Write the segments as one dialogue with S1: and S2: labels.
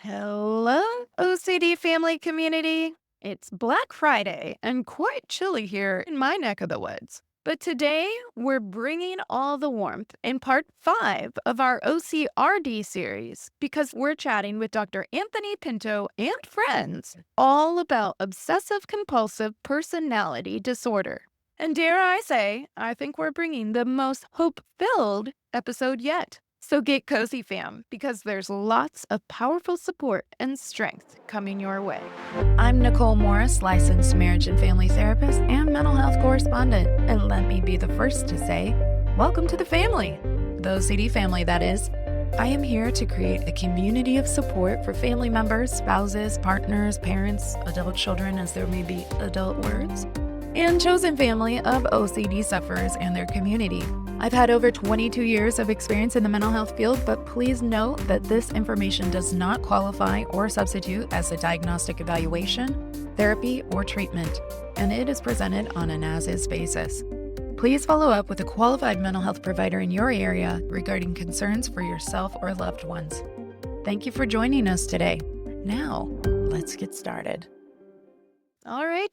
S1: Hello, OCD family community. It's Black Friday and quite chilly here in my neck of the woods. But today, we're bringing all the warmth in part 5 of our OCRD series because we're chatting with Dr. Anthony Pinto and friends all about obsessive compulsive personality disorder. And dare I say, I think we're bringing the most hope-filled episode yet. So get cozy, fam, because there's lots of powerful support and strength coming your way. I'm Nicole Morris, licensed marriage and family therapist and mental health correspondent. And let me be the first to say, welcome to the family, the OCD family, that is. I am here to create a community of support for family members, spouses, partners, parents, adult children, as there may be adult words, and chosen family of OCD sufferers and their community. I've had over 22 years of experience in the mental health field, but please note that this information does not qualify or substitute as a diagnostic evaluation, therapy, or treatment, and it is presented on an as-is basis. Please follow up with a qualified mental health provider in your area regarding concerns for yourself or loved ones. Thank you for joining us today. Now, let's get started. All right,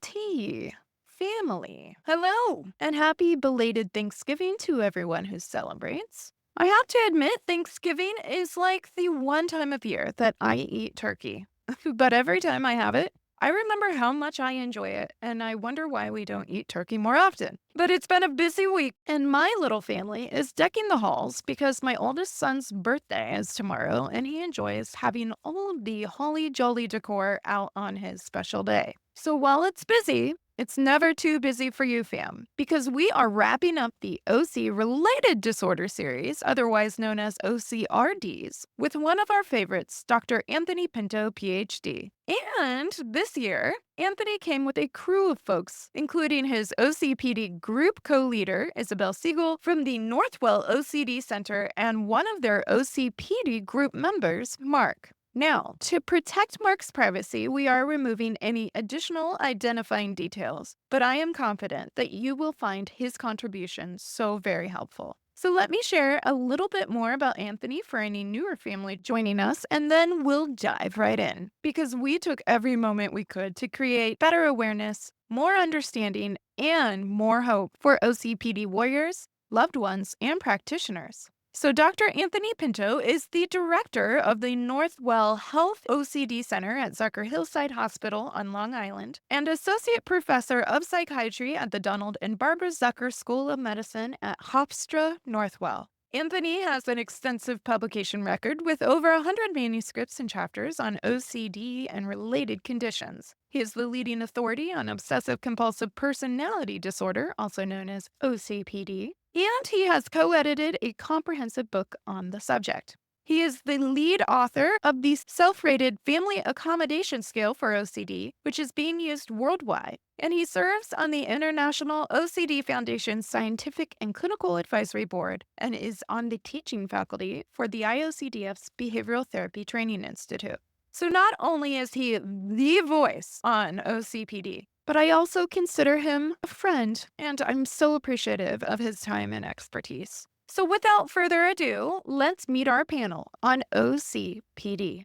S1: family. Hello, and happy belated Thanksgiving to everyone who celebrates. I have to admit, Thanksgiving is like the one time of year that I eat turkey. But every time I have it, I remember how much I enjoy it, and I wonder why we don't eat turkey more often. But it's been a busy week, and my little family is decking the halls because my oldest son's birthday is tomorrow, and he enjoys having all of the holly jolly decor out on his special day. So while it's busy, it's never too busy for you, fam, because we are wrapping up the OC-related disorder series, otherwise known as OCRDs, with one of our favorites, Dr. Anthony Pinto, Ph.D. And this year, Anthony came with a crew of folks, including his OCPD group co-leader, Isabelle Siegel, from the Northwell OCD Center, and one of their OCPD group members, Mark. Now, to protect Mark's privacy, we are removing any additional identifying details, but I am confident that you will find his contribution so very helpful. So let me share a little bit more about Anthony for any newer family joining us, and then we'll dive right in, because we took every moment we could to create better awareness, more understanding, and more hope for OCPD warriors, loved ones, and practitioners. So Dr. Anthony Pinto is the director of the Northwell Health OCD Center at Zucker Hillside Hospital on Long Island and associate professor of psychiatry at the Donald and Barbara Zucker School of Medicine at Hofstra Northwell. Anthony has an extensive publication record with over 100 manuscripts and chapters on OCD and related conditions. He is the leading authority on obsessive compulsive personality disorder, also known as OCPD, and he has co-edited a comprehensive book on the subject. He is the lead author of the self-rated Family Accommodation Scale for OCD, which is being used worldwide, and he serves on the International OCD Foundation's Scientific and Clinical Advisory Board and is on the teaching faculty for the IOCDF's Behavioral Therapy Training Institute. So not only is he the voice on OCPD, but I also consider him a friend, and I'm so appreciative of his time and expertise. So without further ado, let's meet our panel on OCPD.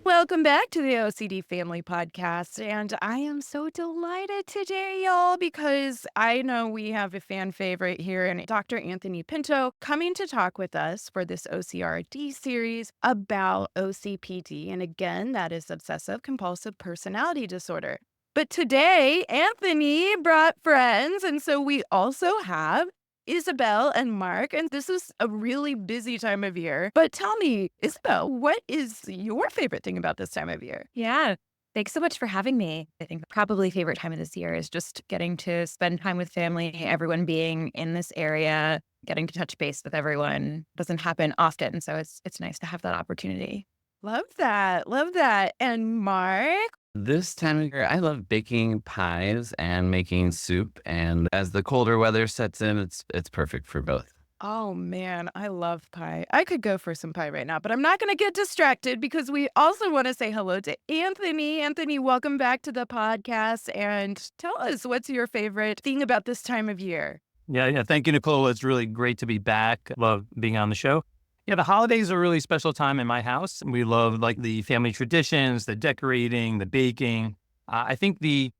S1: Welcome back to the OCD Family Podcast, and I am so delighted today, y'all, because I know we have a fan favorite here in Dr. Anthony Pinto coming to talk with us for this OCRD series about OCPD, and again, that is obsessive compulsive personality disorder. But today, Anthony brought friends, and so we also have Isabelle and Mark, and this is a really busy time of year. But tell me, Isabelle, what is your favorite thing about this time of year?
S2: Yeah. Thanks so much for having me. I think probably favorite time of this year is just getting to spend time with family, everyone being in this area, getting to touch base with everyone. Doesn't happen often, so it's nice to have that opportunity.
S1: Love that. Love that. And Mark?
S3: This time of year, I love baking pies and making soup. And as the colder weather sets in, it's perfect for both.
S1: Oh man, I love pie. I could go for some pie right now, but I'm not going to get distracted because we also want to say hello to Anthony. Anthony, welcome back to the podcast and tell us what's your favorite thing about this time of year?
S4: Yeah. Thank you, Nicole. It's really great to be back. Love being on the show. Yeah, the holidays are a really special time in my house. We love like the family traditions, the decorating, the baking. I think the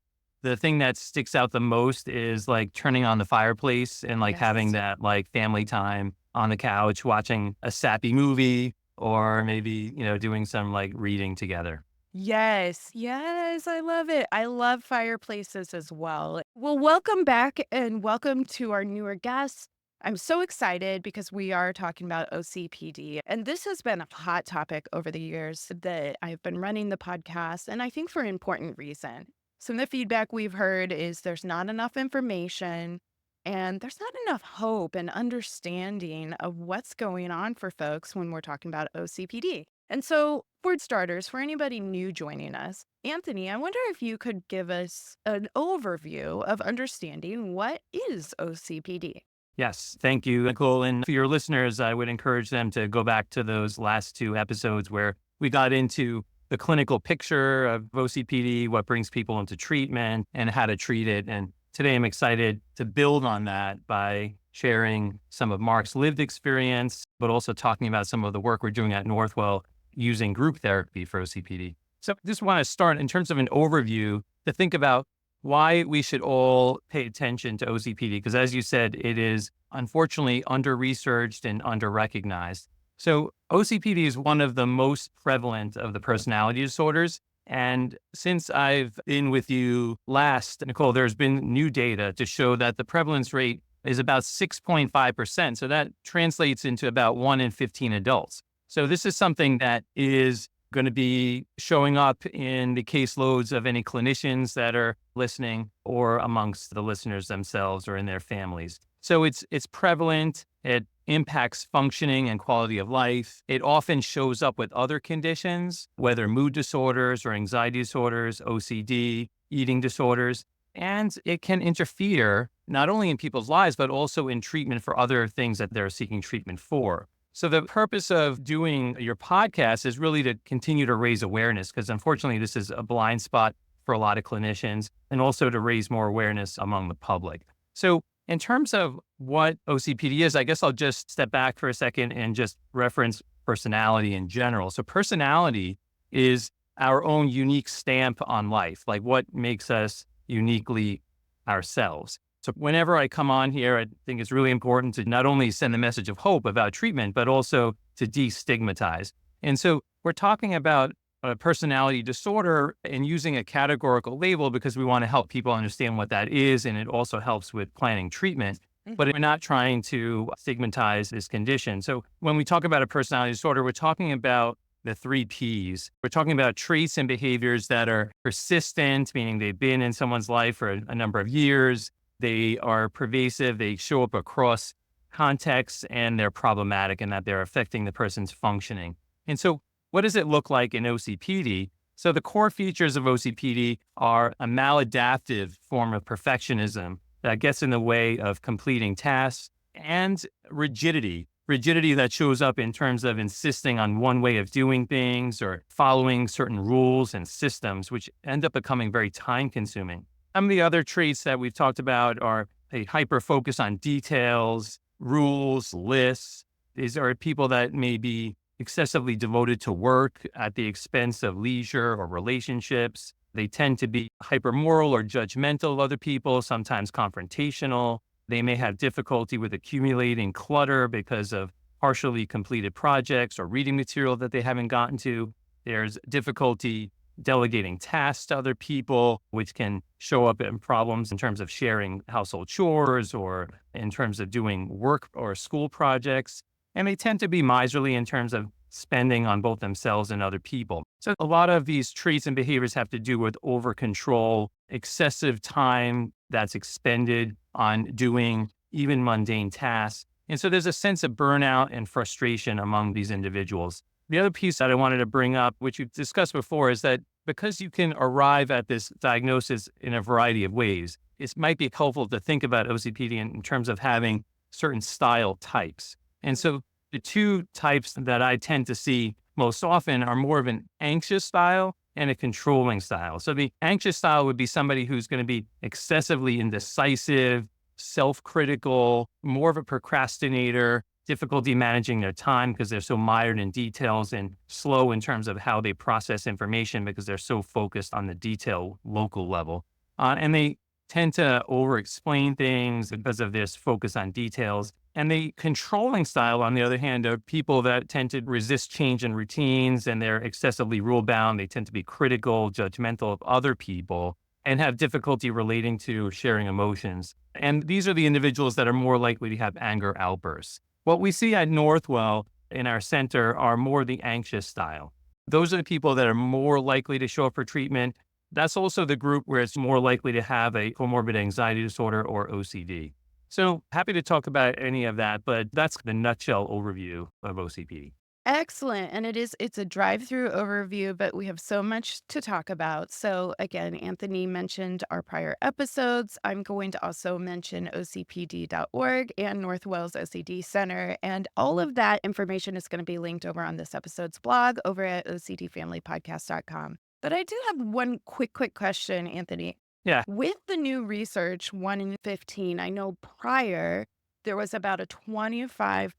S4: thing that sticks out the most is like turning on the fireplace and like having
S1: Yes.
S4: that like family time on the couch, watching a sappy movie, or maybe, doing some like reading together.
S1: Yes, yes, I love it. I love fireplaces as well. Well, welcome back and welcome to our newer guests. I'm so excited because we are talking about OCPD. And this has been a hot topic over the years that I've been running the podcast, and I think for an important reason. Some of the feedback we've heard is there's not enough information and there's not enough hope and understanding of what's going on for folks when we're talking about OCPD. And so, for starters, for anybody new joining us, Anthony, I wonder if you could give us an overview of understanding what is OCPD.
S4: Yes, thank you, Nicole. And for your listeners, I would encourage them to go back to those last two episodes where we got into the clinical picture of OCPD, what brings people into treatment, and how to treat it. And today I'm excited to build on that by sharing some of Mark's lived experience, but also talking about some of the work we're doing at Northwell using group therapy for OCPD. So just want to start in terms of an overview to think about why we should all pay attention to OCPD, because as you said, it is unfortunately under-researched and under-recognized. So OCPD is one of the most prevalent of the personality disorders. And since I've been with you last, Nicole, there's been new data to show that the prevalence rate is about 6.5%. So that translates into about 1 in 15 adults. So this is something that is going to be showing up in the caseloads of any clinicians that are listening or amongst the listeners themselves or in their families. So it's prevalent. It impacts functioning and quality of life. It often shows up with other conditions, whether mood disorders or anxiety disorders, OCD, eating disorders, and it can interfere not only in people's lives, but also in treatment for other things that they're seeking treatment for. So the purpose of doing your podcast is really to continue to raise awareness, because unfortunately, this is a blind spot for a lot of clinicians, and also to raise more awareness among the public. So in terms of what OCPD is, I guess I'll just step back for a second and just reference personality in general. So personality is our own unique stamp on life, like what makes us uniquely ourselves. So whenever I come on here, I think it's really important to not only send the message of hope about treatment, but also to destigmatize. And so we're talking about a personality disorder and using a categorical label because we want to help people understand what that is. And it also helps with planning treatment. But we're not trying to stigmatize this condition. So when we talk about a personality disorder, we're talking about the 3 Ps. We're talking about traits and behaviors that are persistent, meaning they've been in someone's life for a number of years. They are pervasive, they show up across contexts, and they're problematic in that they're affecting the person's functioning. And so what does it look like in OCPD? So the core features of OCPD are a maladaptive form of perfectionism that gets in the way of completing tasks, and rigidity that shows up in terms of insisting on one way of doing things or following certain rules and systems, which end up becoming very time consuming. Some of the other traits that we've talked about are a hyper focus on details, rules, lists. These are people that may be excessively devoted to work at the expense of leisure or relationships. They tend to be hypermoral or judgmental of other people, sometimes confrontational. They may have difficulty with accumulating clutter because of partially completed projects or reading material that they haven't gotten to. There's difficulty delegating tasks to other people, which can show up in problems in terms of sharing household chores or in terms of doing work or school projects. And they tend to be miserly in terms of spending on both themselves and other people. So a lot of these traits and behaviors have to do with over control, excessive time that's expended on doing even mundane tasks. And so there's a sense of burnout and frustration among these individuals. The other piece that I wanted to bring up, which we've discussed before, is that because you can arrive at this diagnosis in a variety of ways, it might be helpful to think about OCPD in terms of having certain style types. And so the 2 types that I tend to see most often are more of an anxious style and a controlling style. So the anxious style would be somebody who's going to be excessively indecisive, self-critical, more of a procrastinator, difficulty managing their time because they're so mired in details and slow in terms of how they process information because they're so focused on the detail local level. And they tend to over explain things because of this focus on details. And the controlling style, on the other hand, are people that tend to resist change in routines and they're excessively rule bound. They tend to be critical, judgmental of other people and have difficulty relating to sharing emotions. And these are the individuals that are more likely to have anger outbursts. What we see at Northwell in our center are more the anxious style. Those are the people that are more likely to show up for treatment. That's also the group where it's more likely to have a comorbid anxiety disorder or OCD. So happy to talk about any of that, but that's the nutshell overview of OCPD.
S1: Excellent. And it's a drive-through overview, but we have so much to talk about. So again, Anthony mentioned our prior episodes. I'm going to also mention OCPD.org and Northwell's OCD Center. And all of that information is going to be linked over on this episode's blog over at OCDFamilyPodcast.com. But I do have one quick question, Anthony.
S4: Yeah.
S1: With the new research, 1 in 15, I know prior there was about a 25%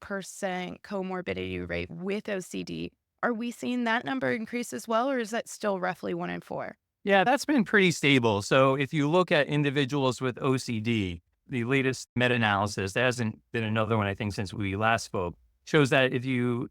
S1: comorbidity rate with OCD. Are we seeing that number increase as well, or is that still roughly 1 in 4?
S4: Yeah, that's been pretty stable. So if you look at individuals with OCD, the latest meta-analysis, there hasn't been another one, I think, since we last spoke, shows that if you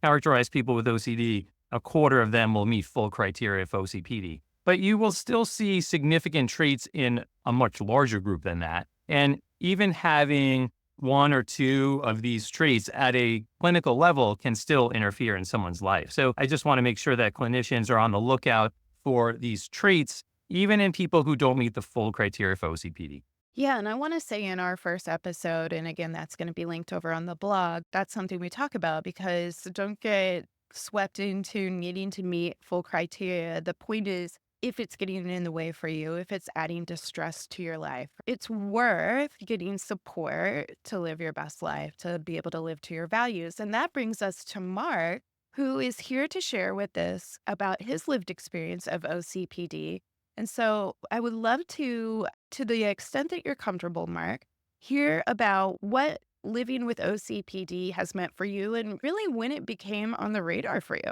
S4: characterize people with OCD, a quarter of them will meet full criteria for OCPD. But you will still see significant traits in a much larger group than that. And even having 1 or 2 of these traits at a clinical level can still interfere in someone's life. So I just want to make sure that clinicians are on the lookout for these traits, even in people who don't meet the full criteria for OCPD.
S1: Yeah, and I want to say in our first episode, and again, that's going to be linked over on the blog, that's something we talk about because don't get swept into needing to meet full criteria. The point is, if it's getting in the way for you, if it's adding distress to your life, it's worth getting support to live your best life, to be able to live to your values. And that brings us to Mark, who is here to share with us about his lived experience of OCPD. And so I would love to the extent that you're comfortable, Mark, hear about what living with OCPD has meant for you and really when it became on the radar for you.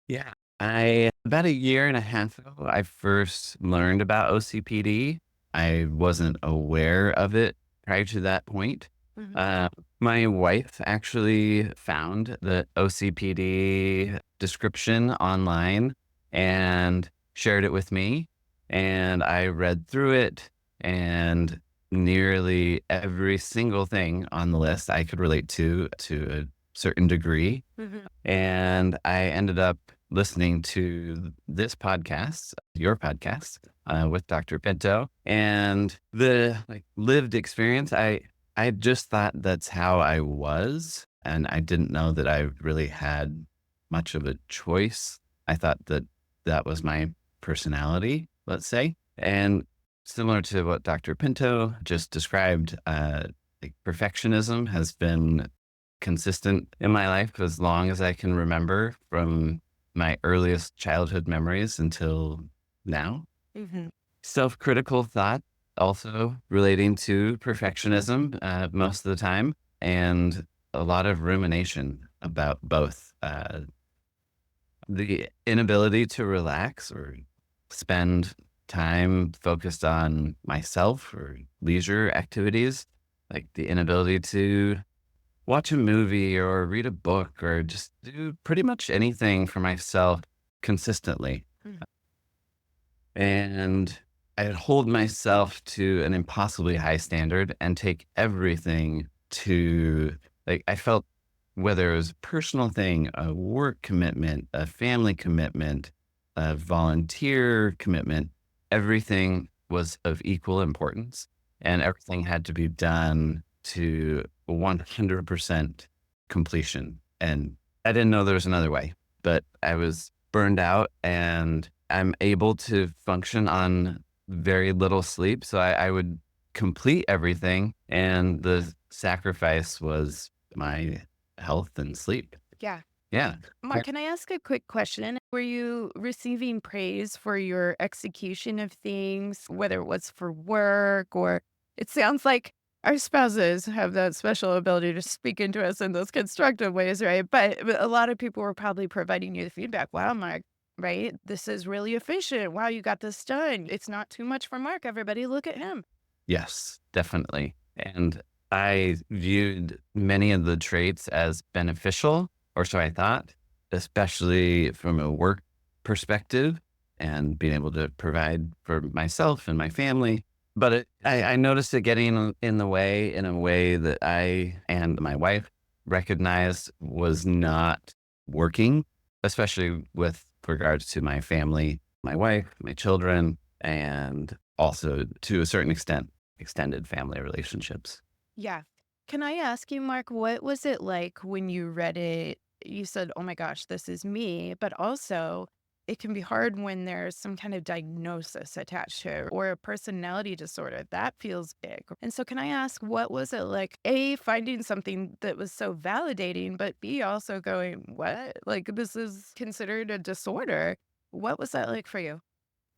S3: Yeah. About a year and a half ago, I first learned about OCPD. I wasn't aware of it prior to that point.
S1: Mhm.
S3: My wife actually found the OCPD description online and shared it with me. And I read through it, and nearly every single thing on the list I could relate to a certain degree.
S1: Mhm.
S3: And I ended up listening to this podcast, your podcast, with Dr. Pinto, and the lived experience. I just thought that's how I was, and I didn't know that I really had much of a choice. I thought that that was my personality, let's say, and similar to what Dr. Pinto just described, perfectionism has been consistent in my life as long as I can remember, from my earliest childhood memories until now.
S1: Mhm.
S3: Self-critical thought also relating to perfectionism most of the time, and a lot of rumination about both the inability to relax or spend time focused on myself or leisure activities, like the inability to watch a movie or read a book or just do pretty much anything for myself consistently.
S1: Mhm.
S3: And I'd hold myself to an impossibly high standard and take everything to, I felt, whether it was a personal thing, a work commitment, a family commitment, a volunteer commitment, everything was of equal importance, and everything had to be done to 100% completion. And I didn't know there was another way, but I was burned out, and I'm able to function on very little sleep. So I would complete everything, and the sacrifice was my health and sleep.
S1: Yeah.
S3: Yeah.
S1: Mark, can I ask a quick question? Were you receiving praise for your execution of things, whether it was for work or it sounds like Our spouses have that special ability to speak into us in those constructive ways, right? But a lot of people were probably providing you the feedback. Wow, Mark, right? This is really efficient. Wow, you got this done. It's not too much for Mark. Everybody look at him.
S3: Yes, definitely. And I viewed many of the traits as beneficial, or so I thought, especially from a work perspective and being able to provide for myself and my family. But I noticed it getting in the way in a way that I and my wife recognized was not working, especially with regards to my family, my wife, my children, and also to a certain extent, extended family relationships.
S1: Yeah. Can I ask you, Mark, what was it like when you read it? You said, oh my gosh, this is me, but also it can be hard when there's some kind of diagnosis attached to it or a personality disorder. That feels big. And so, can I ask, what was it like? A, finding something that was so validating, but B, also going, what? Like, this is considered a disorder. What was that like for you?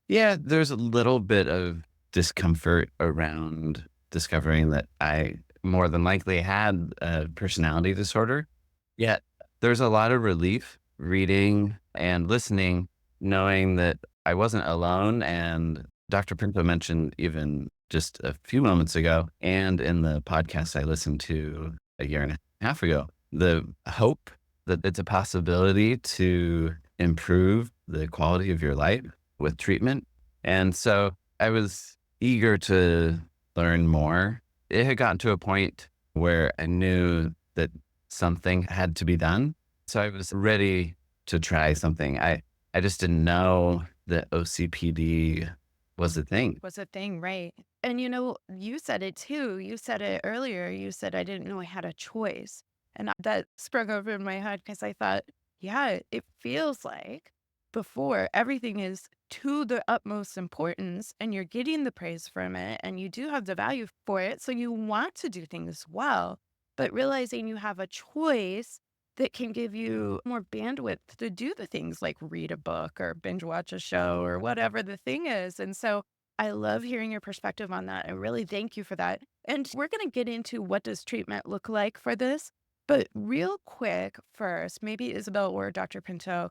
S3: Yeah, there's a little bit of discomfort around discovering that I more than likely had a personality disorder. Yet there's a lot of relief reading and listening, knowing that I wasn't alone. And Dr. Pinto mentioned even just a few moments ago, and in the podcast I listened to a year and a half ago, the hope that it's a possibility to improve the quality of your life with treatment. And so I was eager to learn more. It had gotten to a point where I knew that something had to be done. So I was ready to try something. I just didn't know that OCPD was a thing.
S1: Was a thing, right? And you said it too. You said it earlier. You said, I didn't know I had a choice. And that sprung over in my head because I thought, yeah, it feels like before everything is to the utmost importance and you're getting the praise from it and you do have the value for it. So you want to do things well, but realizing you have a choice that can give you more bandwidth to do the things like read a book or binge watch a show or whatever the thing is. And so I love hearing your perspective on that. I really thank you for that. And we're going to get into what does treatment look like for this. But real quick first, maybe Isabelle or Dr. Pinto,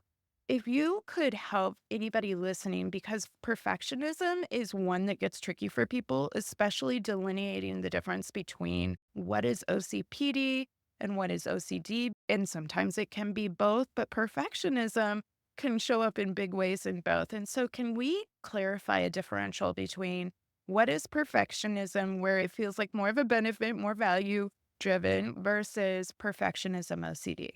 S1: if you could help anybody listening, because perfectionism is one that gets tricky for people, especially delineating the difference between what is OCPD and what is OCD. And sometimes it can be both, but perfectionism can show up in big ways in both. And so, can we clarify a differential between what is perfectionism, where it feels like more of a benefit, more value driven, versus perfectionism OCD?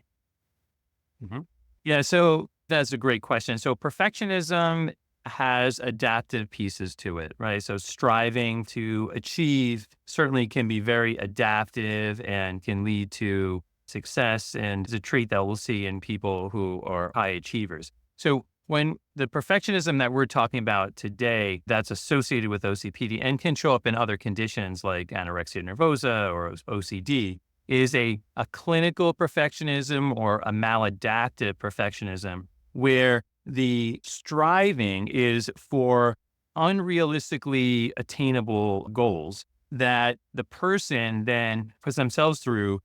S4: Mhm. Yeah, so that's a great question. So perfectionism has adaptive pieces to it, right? So striving to achieve certainly can be very adaptive and can lead to success, and is a trait that we'll see in people who are high achievers. So when the perfectionism that we're talking about today that's associated with OCPD and can show up in other conditions like anorexia nervosa or OCD, is a clinical perfectionism or a maladaptive perfectionism where the striving is for unrealistically attainable goals that the person then puts themselves through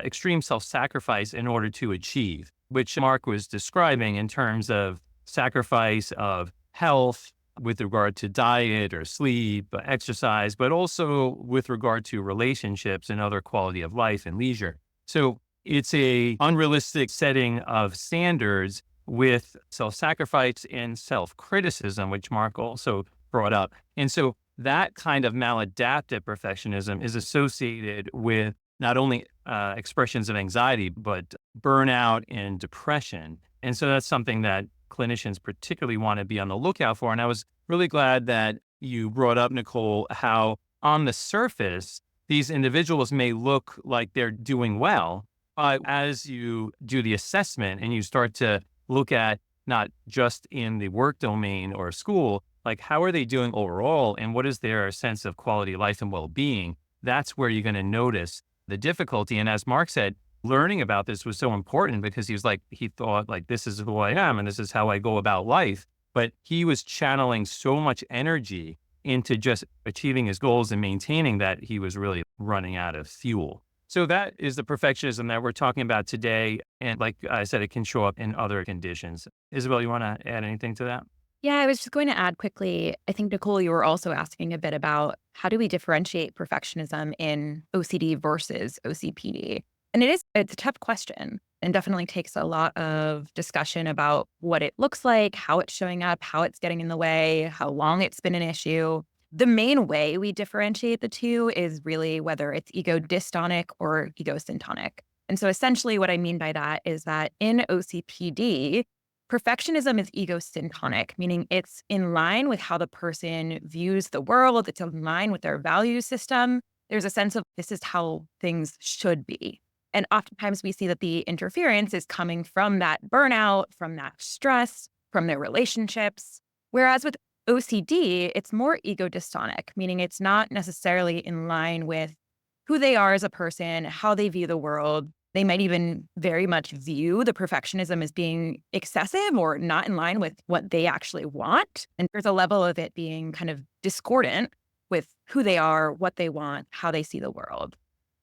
S4: extreme self-sacrifice in order to achieve, which Mark was describing in terms of sacrifice of health with regard to diet or sleep, exercise, but also with regard to relationships and other quality of life and leisure. So it's a unrealistic setting of standards with self-sacrifice and self-criticism, which Mark also brought up. And so that kind of maladaptive perfectionism is associated with not only expressions of anxiety, but burnout and depression. And so that's something that clinicians particularly want to be on the lookout for. And I was really glad that you brought up, Nicole, how on the surface, these individuals may look like they're doing well, but as you do the assessment and you start to look at not just in the work domain or school, like how are they doing overall and what is their sense of quality of life and well-being, that's where you're going to notice the difficulty. And as Mark said, learning about this was so important because he thought like, this is who I am and this is how I go about life. But he was channeling so much energy into just achieving his goals and maintaining that, he was really running out of fuel. So that is the perfectionism that we're talking about today. And like I said, it can show up in other conditions. Isabelle, you want to add anything to that?
S2: Yeah, I was just going to add quickly. I think, Nicole, you were also asking a bit about how do we differentiate perfectionism in OCD versus OCPD? And it's a tough question and definitely takes a lot of discussion about what it looks like, how it's showing up, how it's getting in the way, how long it's been an issue. The main way we differentiate the two is really whether it's ego dystonic or ego syntonic. And so essentially what I mean by that is that in OCPD, perfectionism is ego syntonic, meaning it's in line with how the person views the world. It's in line with their value system. There's a sense of this is how things should be. And oftentimes we see that the interference is coming from that burnout, from that stress, from their relationships. Whereas with OCD, it's more ego dystonic, meaning it's not necessarily in line with who they are as a person, how they view the world. They might even very much view the perfectionism as being excessive or not in line with what they actually want. And there's a level of it being kind of discordant with who they are, what they want, how they see the world.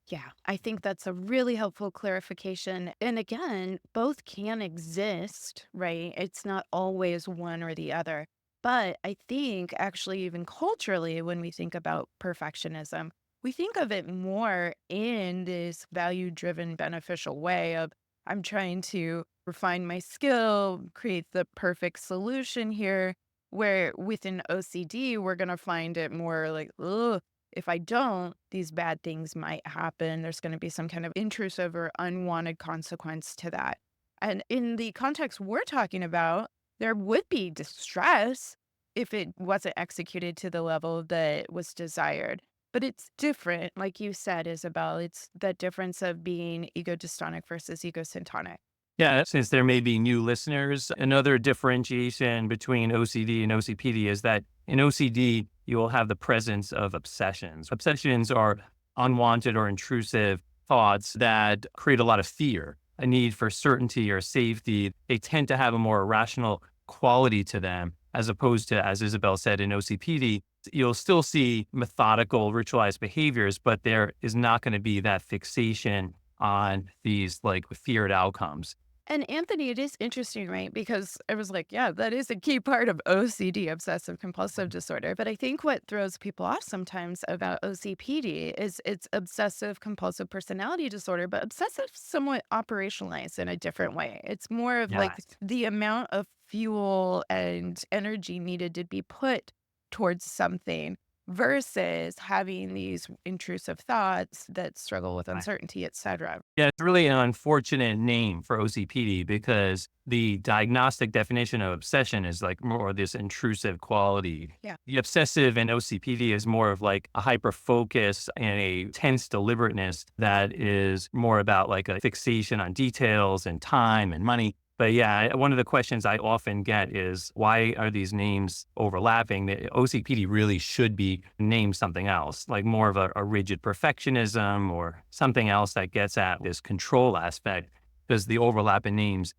S1: Yeah, I think that's a really helpful clarification. And again, both can exist, right? It's not always one or the other. But I think actually, even culturally, when we think about perfectionism, we think of it more in this value driven, beneficial way of I'm trying to refine my skill, create the perfect solution here. Where within OCD, we're going to find it more like, ugh, if I don't, these bad things might happen. There's going to be some kind of intrusive or unwanted consequence to that. And in the context we're talking about, there would be distress if it wasn't executed to the level that was desired. But it's different, like you said, Isabelle. It's the difference of being ego dystonic versus ego syntonic.
S4: Yeah, since there may be new listeners, another differentiation between OCD and OCPD is that in OCD, you will have the presence of obsessions. Obsessions are unwanted or intrusive thoughts that create a lot of fear, a need for certainty or safety. They tend to have a more rational quality to them, as opposed to, as Isabelle said, in OCPD, you'll still see methodical, ritualized behaviors, but there is not going to be that fixation on these like feared outcomes.
S1: And Anthony, it is interesting, right? Because I was like, yeah, that is a key part of OCD, obsessive compulsive disorder. But I think what throws people off sometimes about OCPD is it's obsessive compulsive personality disorder, but obsessive somewhat operationalized in a different way. It's more of like
S4: Yes.
S1: the amount of fuel and energy needed to be put towards something versus having these intrusive thoughts that struggle with uncertainty, et cetera.
S4: Yeah, it's really an unfortunate name for OCPD because the diagnostic definition of obsession is like more this intrusive quality.
S1: Yeah.
S4: The obsessive in OCPD is more of like a hyper focus and a tense deliberateness that is more about like a fixation on details and time and money. But yeah, one of the questions I often get is why are these names overlapping? The OCPD really should be named something else, like more of a rigid perfectionism or something else that gets at this control aspect, because the overlap in names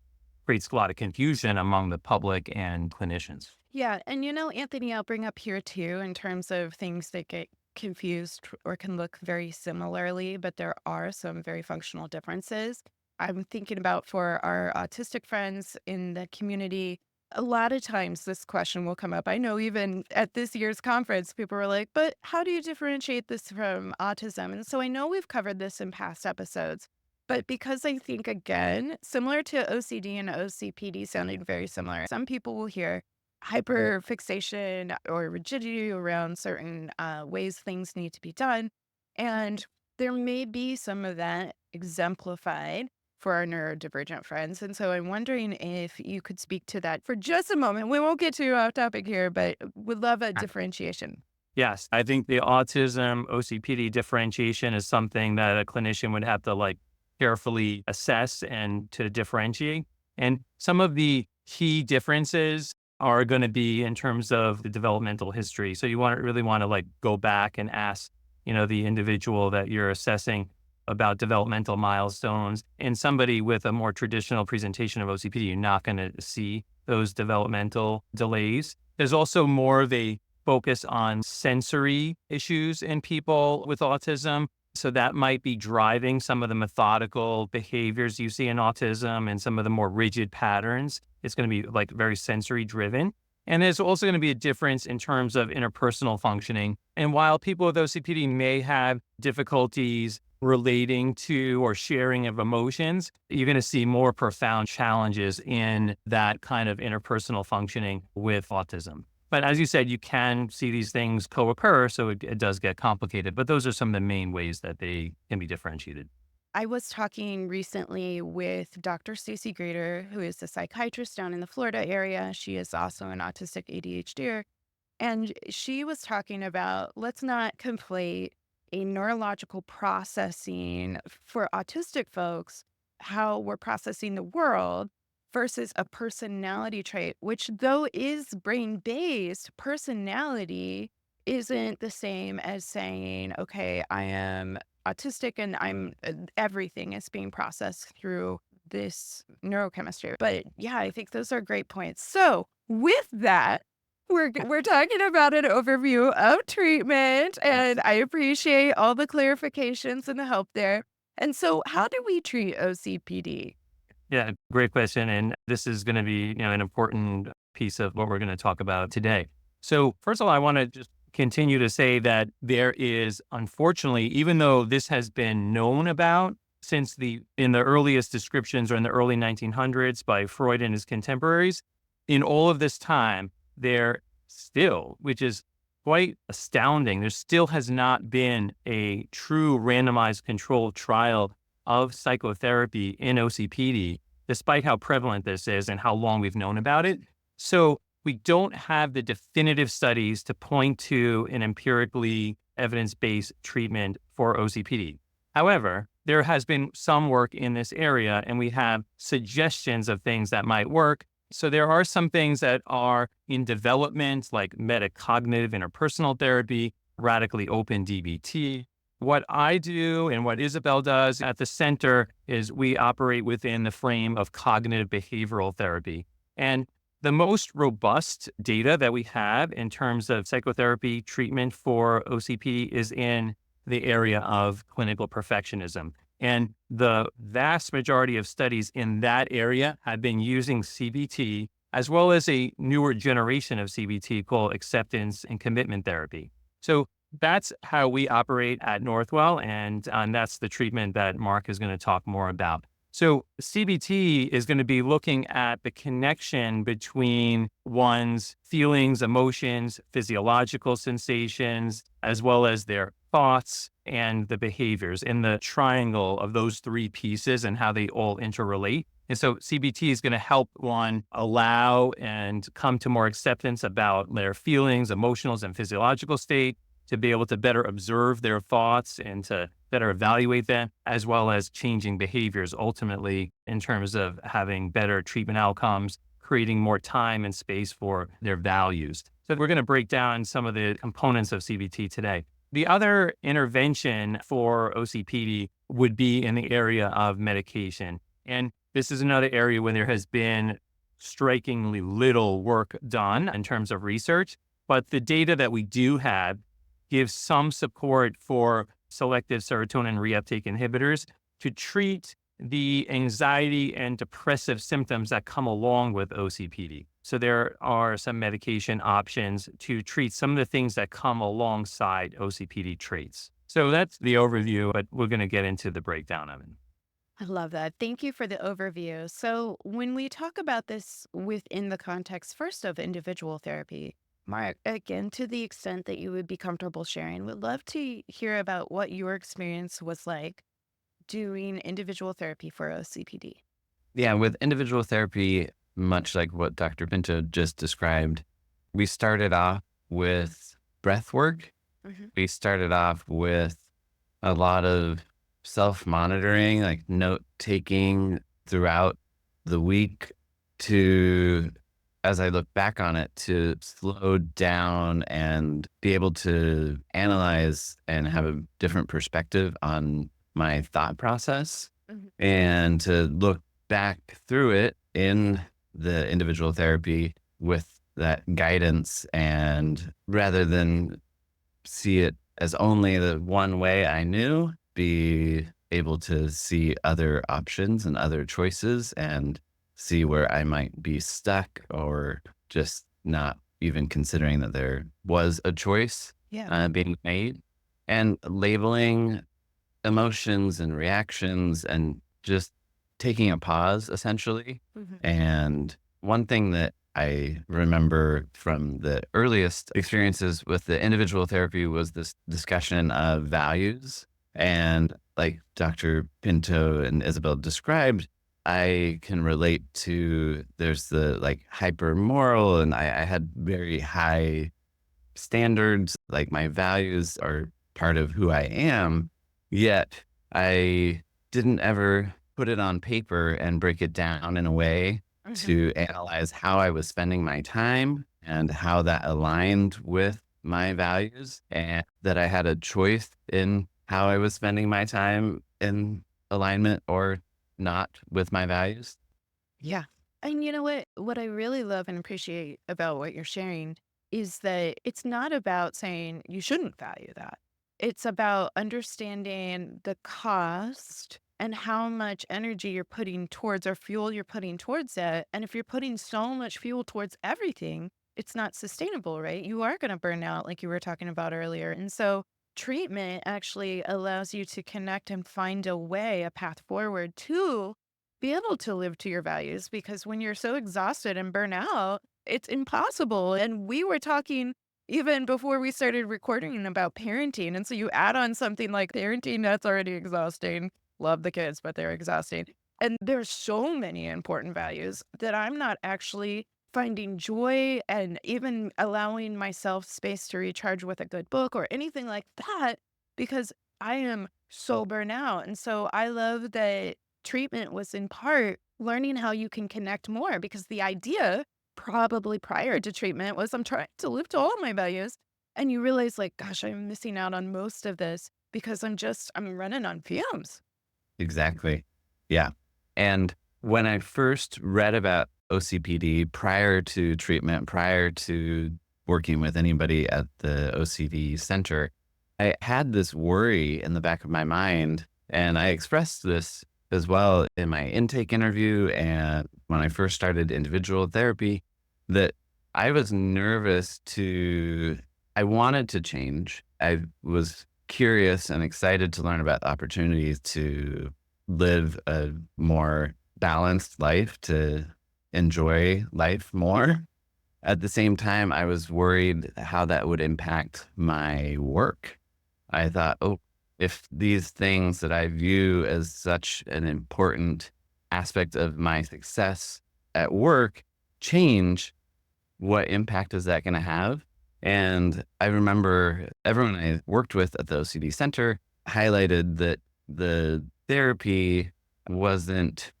S4: creates a lot of confusion among the public and clinicians.
S1: Yeah. And Anthony, I'll bring up here too, in terms of things that get confused or can look very similarly, but there are some very functional differences. I'm thinking about for our autistic friends in the community, a lot of times this question will come up. I know even at this year's conference, people were like, but how do you differentiate this from autism? And so I know we've covered this in past episodes, but because I think, again, similar to OCD and OCPD sounding very similar, some people will hear hyperfixation or rigidity around certain ways things need to be done. And there may be some of that exemplified for our neurodivergent friends. And so I'm wondering if you could speak to that for just a moment. We won't get too off topic here, but would love a differentiation.
S4: Yes, I think the autism OCPD differentiation is something that a clinician would have to like carefully assess and to differentiate. And some of the key differences are going to be in terms of the developmental history. So you really want to like go back and ask, the individual that you're assessing about developmental milestones. And somebody with a more traditional presentation of OCPD, you're not going to see those developmental delays. There's also more of a focus on sensory issues in people with autism. So that might be driving some of the methodical behaviors you see in autism and some of the more rigid patterns. It's going to be like very sensory driven. And there's also going to be a difference in terms of interpersonal functioning. And while people with OCPD may have difficulties relating to or sharing of emotions, you're going to see more profound challenges in that kind of interpersonal functioning with autism. But as you said, you can see these things co-occur, so it does get complicated. But those are some of the main ways that they can be differentiated.
S1: I was talking recently with Dr. Stacy Grader, who is a psychiatrist down in the Florida area. She is also an autistic ADHDer. And she was talking about let's not conflate a neurological processing for autistic folks, how we're processing the world versus a personality trait, which though is brain based, personality isn't the same as saying, okay, I am autistic and I'm everything is being processed through this neurochemistry. But yeah, I think those are great points. So with that, we're talking about an overview of treatment, and I appreciate all the clarifications and the help there. And so, how do we treat OCPD?
S4: Yeah, great question. And this is going to be, an important piece of what we're going to talk about today. So first of all, I want to just continue to say that there is, unfortunately, even though this has been known about since in the earliest descriptions or in the early 1900s by Freud and his contemporaries, in all of this time, there still, which is quite astounding, there still has not been a true randomized controlled trial of psychotherapy in OCPD, despite how prevalent this is and how long we've known about it. So we don't have the definitive studies to point to an empirically evidence-based treatment for OCPD. However, there has been some work in this area, and we have suggestions of things that might work. So there are some things that are in development, like metacognitive interpersonal therapy, radically open DBT. What I do and what Isabelle does at the center is we operate within the frame of cognitive behavioral therapy. And the most robust data that we have in terms of psychotherapy treatment for OCPD is in the area of clinical perfectionism. And the vast majority of studies in that area have been using CBT, as well as a newer generation of CBT called acceptance and commitment therapy. So that's how we operate at Northwell, and that's the treatment that Mark is going to talk more about. So CBT is going to be looking at the connection between one's feelings, emotions, physiological sensations, as well as their thoughts and the behaviors in the triangle of those three pieces and how they all interrelate. And so CBT is going to help one allow and come to more acceptance about their feelings, emotionals, and physiological state, to be able to better observe their thoughts and to better evaluate them, as well as changing behaviors ultimately in terms of having better treatment outcomes, creating more time and space for their values. So we're going to break down some of the components of CBT today. The other intervention for OCPD would be in the area of medication. And this is another area where there has been strikingly little work done in terms of research, but the data that we do have gives some support for selective serotonin reuptake inhibitors to treat the anxiety and depressive symptoms that come along with OCPD. So there are some medication options to treat some of the things that come alongside OCPD traits. So that's the overview, but we're going to get into the breakdown of it.
S1: I love that. Thank you for the overview. So, when we talk about this within the context first of individual therapy, Mark, again, to the extent that you would be comfortable sharing, would love to hear about what your experience was like doing individual therapy for OCPD.
S3: Yeah, with individual therapy, much like what Dr. Pinto just described, we started off with breath work. We started off with a lot of self-monitoring, like note taking throughout the week to, as I look back on it, to slow down and be able to analyze and have a different perspective on my thought process and to look back through it in the individual therapy with that guidance, and rather than see it as only the one way I knew, be able to see other options and other choices and see where I might be stuck or just not even considering that there was a choice
S1: Yeah.
S3: being made, and labeling emotions and reactions and just taking a pause essentially.
S1: Mhm.
S3: And one thing that I remember from the earliest experiences with the individual therapy was this discussion of values. And like Dr. Pinto and Isabelle described, I can relate to there's the like hyper moral, and I had very high standards, like my values are part of who I am, yet I didn't ever put it on paper and break it down in a way
S1: Mhm.
S3: to analyze how I was spending my time and how that aligned with my values, and that I had a choice in how I was spending my time in alignment or not with my values.
S1: Yeah. And you know what? What I really love and appreciate about what you're sharing is that it's not about saying you shouldn't value that. It's about understanding the cost and how much energy you're putting towards or fuel you're putting towards it. And if you're putting so much fuel towards everything, it's not sustainable, right? You are going to burn out, like you were talking about earlier. And so treatment actually allows you to connect and find a way, a path forward to be able to live to your values, because when you're so exhausted and burnt out, it's impossible. And we were talking even before we started recording about parenting. And so you add on something like parenting that's already exhausting. Love the kids, but they're exhausting. And there's so many important values that I'm not actually finding joy and even allowing myself space to recharge with a good book or anything like that, because I am so burnt out. And so I love that treatment was in part learning how you can connect more, because the idea probably prior to treatment was I'm trying to live to all my values. And you realize, like, gosh, I'm missing out on most of this because I'm running on fumes.
S3: Exactly. Yeah. And when I first read about OCPD prior to treatment, prior to working with anybody at the OCD center, I had this worry in the back of my mind. And I expressed this as well in my intake interview and when I first started individual therapy, that I was nervous I wanted to change. I was curious and excited to learn about the opportunities to live a more balanced life, to enjoy life more. At the same time, I was worried how that would impact my work. I thought, oh, if these things that I view as such an important aspect of my success at work change, what impact is that going to have? And I remember everyone I worked with at the OCD Center highlighted that the therapy wasn't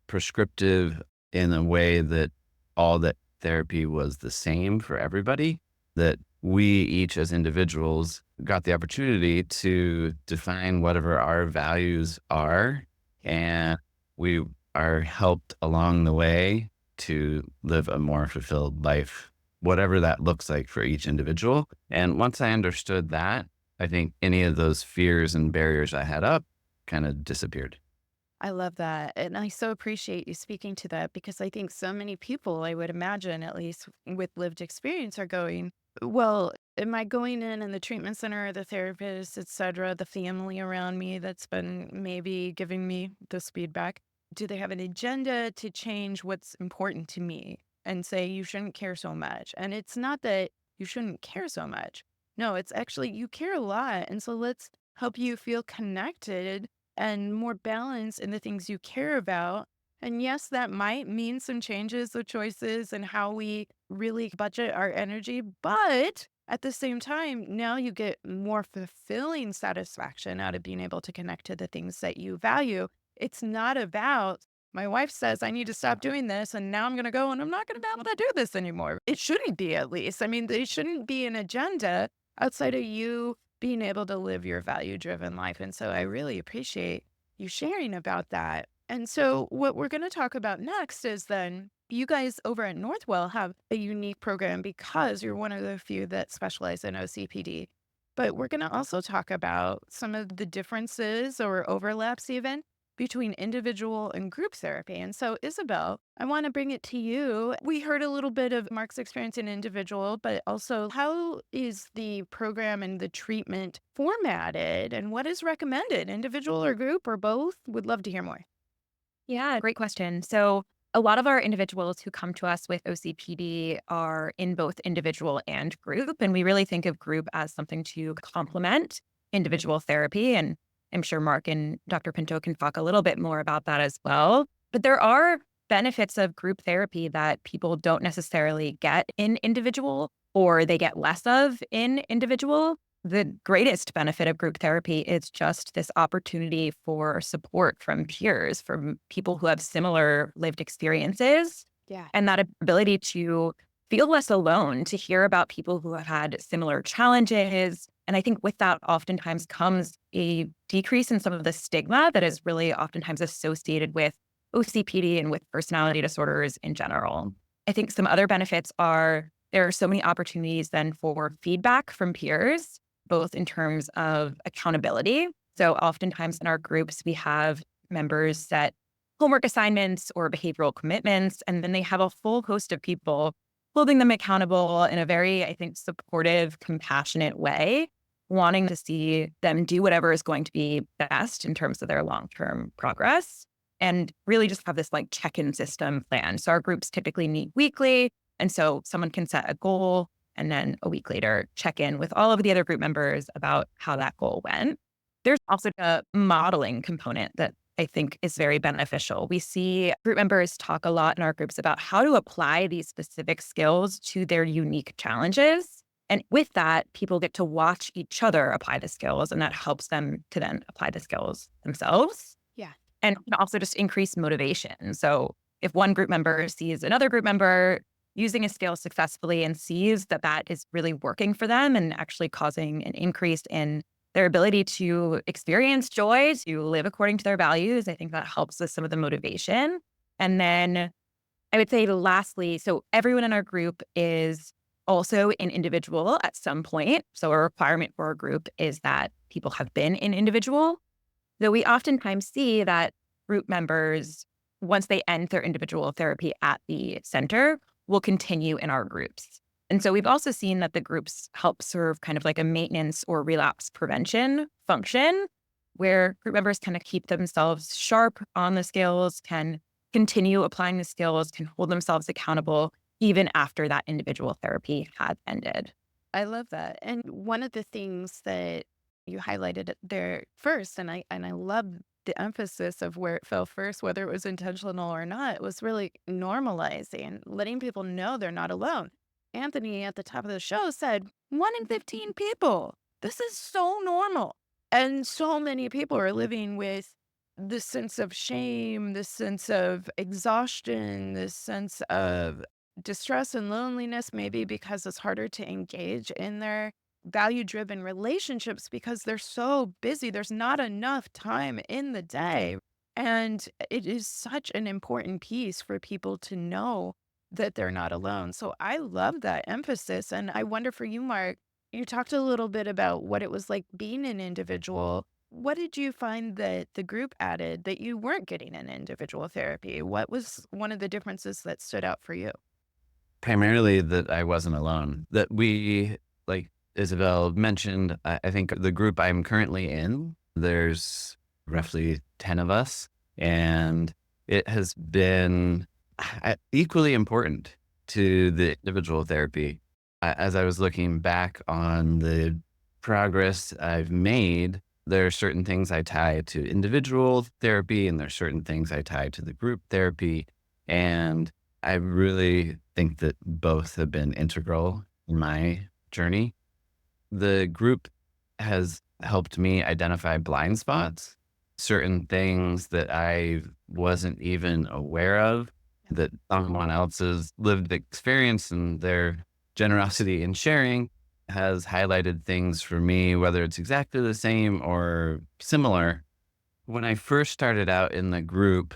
S3: prescriptive in a way that all that therapy was the same for everybody, that we each as individuals got the opportunity to define whatever our values are, and we are helped along the way to live a more fulfilled life, whatever that looks like for each individual. And once I understood that, I think any of those fears and barriers I had up kind of disappeared.
S1: I love that. And I so appreciate you speaking to that, because I think so many people, I would imagine, at least with lived experience, are going, well, am I going in the treatment center, or the therapist, et cetera, the family around me that's been maybe giving me this feedback? Do they have an agenda to change what's important to me and say, you shouldn't care so much? And it's not that you shouldn't care so much. No, it's actually you care a lot. And so let's help you feel connected and more balance in the things you care about. And yes, that might mean some changes or choices and how we really budget our energy. But at the same time, now you get more fulfilling satisfaction out of being able to connect to the things that you value. It's not about, my wife says I need to stop doing this, and now I'm going to go and I'm not going to be able to do this anymore. It shouldn't be, at least. I mean, there shouldn't be an agenda outside of you being able to live your value driven life. And so I really appreciate you sharing about that. And so, what we're going to talk about next is then you guys over at Northwell have a unique program because you're one of the few that specialize in OCPD. But we're going to also talk about some of the differences or overlaps even between individual and group therapy. And so, Isabelle, I want to bring it to you. We heard a little bit of Mark's experience in individual, but also how is the program and the treatment formatted and what is recommended, individual or group or both? Would love to hear more.
S2: Yeah, great question. So, a lot of our individuals who come to us with OCPD are in both individual and group. And we really think of group as something to complement individual therapy. And I'm sure Mark and Dr. Pinto can talk a little bit more about that as well. But there are benefits of group therapy that people don't necessarily get in individual, or they get less of in individual. The greatest benefit of group therapy is just this opportunity for support from peers, from people who have similar lived experiences,
S1: Yeah.
S2: and that ability to feel less alone, to hear about people who have had similar challenges. And I think with that oftentimes comes a decrease in some of the stigma that is really oftentimes associated with OCPD and with personality disorders in general. I think some other benefits are there are so many opportunities then for feedback from peers, both in terms of accountability. So oftentimes in our groups, we have members set homework assignments or behavioral commitments, and then they have a full host of people holding them accountable in a very, I think, supportive, compassionate way, wanting to see them do whatever is going to be best in terms of their long-term progress, and really just have this like check-in system plan. So our groups typically meet weekly, and so someone can set a goal and then a week later, check in with all of the other group members about how that goal went. There's also a modeling component that I think is very beneficial. We see group members talk a lot in our groups about how to apply these specific skills to their unique challenges. And with that, people get to watch each other apply the skills, and that helps them to then apply the skills themselves.
S1: Yeah.
S2: And can also just increase motivation. So if one group member sees another group member using a skill successfully and sees that that is really working for them and actually causing an increase in their ability to experience joy, to live according to their values, I think that helps with some of the motivation. And then I would say lastly, so everyone in our group is also an individual at some point. So a requirement for our group is that people have been in individual. Though we oftentimes see that group members, once they end their individual therapy at the center, will continue in our groups. And so we've also seen that the groups help serve kind of like a maintenance or relapse prevention function, where group members kind of keep themselves sharp on the skills, can continue applying the skills, can hold themselves accountable even after that individual therapy has ended.
S1: I love that. And one of the things that you highlighted there first, and I love the emphasis of where it fell first, whether it was intentional or not, was really normalizing, letting people know they're not alone. Anthony at the top of the show said 1 in 15 people. This is so normal. And so many people are living with this sense of shame, this sense of exhaustion, this sense of distress and loneliness, maybe because it's harder to engage in their value-driven relationships because they're so busy. There's not enough time in the day. And it is such an important piece for people to know that they're not alone. So I love that emphasis. And I wonder for you, Mark, you talked a little bit about what it was like being an individual. What did you find that the group added that you weren't getting in individual therapy? What was one of the differences that stood out for you?
S3: Primarily that I wasn't alone, that we, like Isabelle mentioned, I think the group I'm currently in, there's roughly 10 of us, and it has been equally important to the individual therapy. As I was looking back on the progress I've made, there are certain things I tie to individual therapy, and there's certain things I tie to the group therapy. And I really think that both have been integral in my journey. The group has helped me identify blind spots, certain things that I wasn't even aware of, that someone else's lived experience and their generosity in sharing has highlighted things for me, whether it's exactly the same or similar. When I first started out in the group,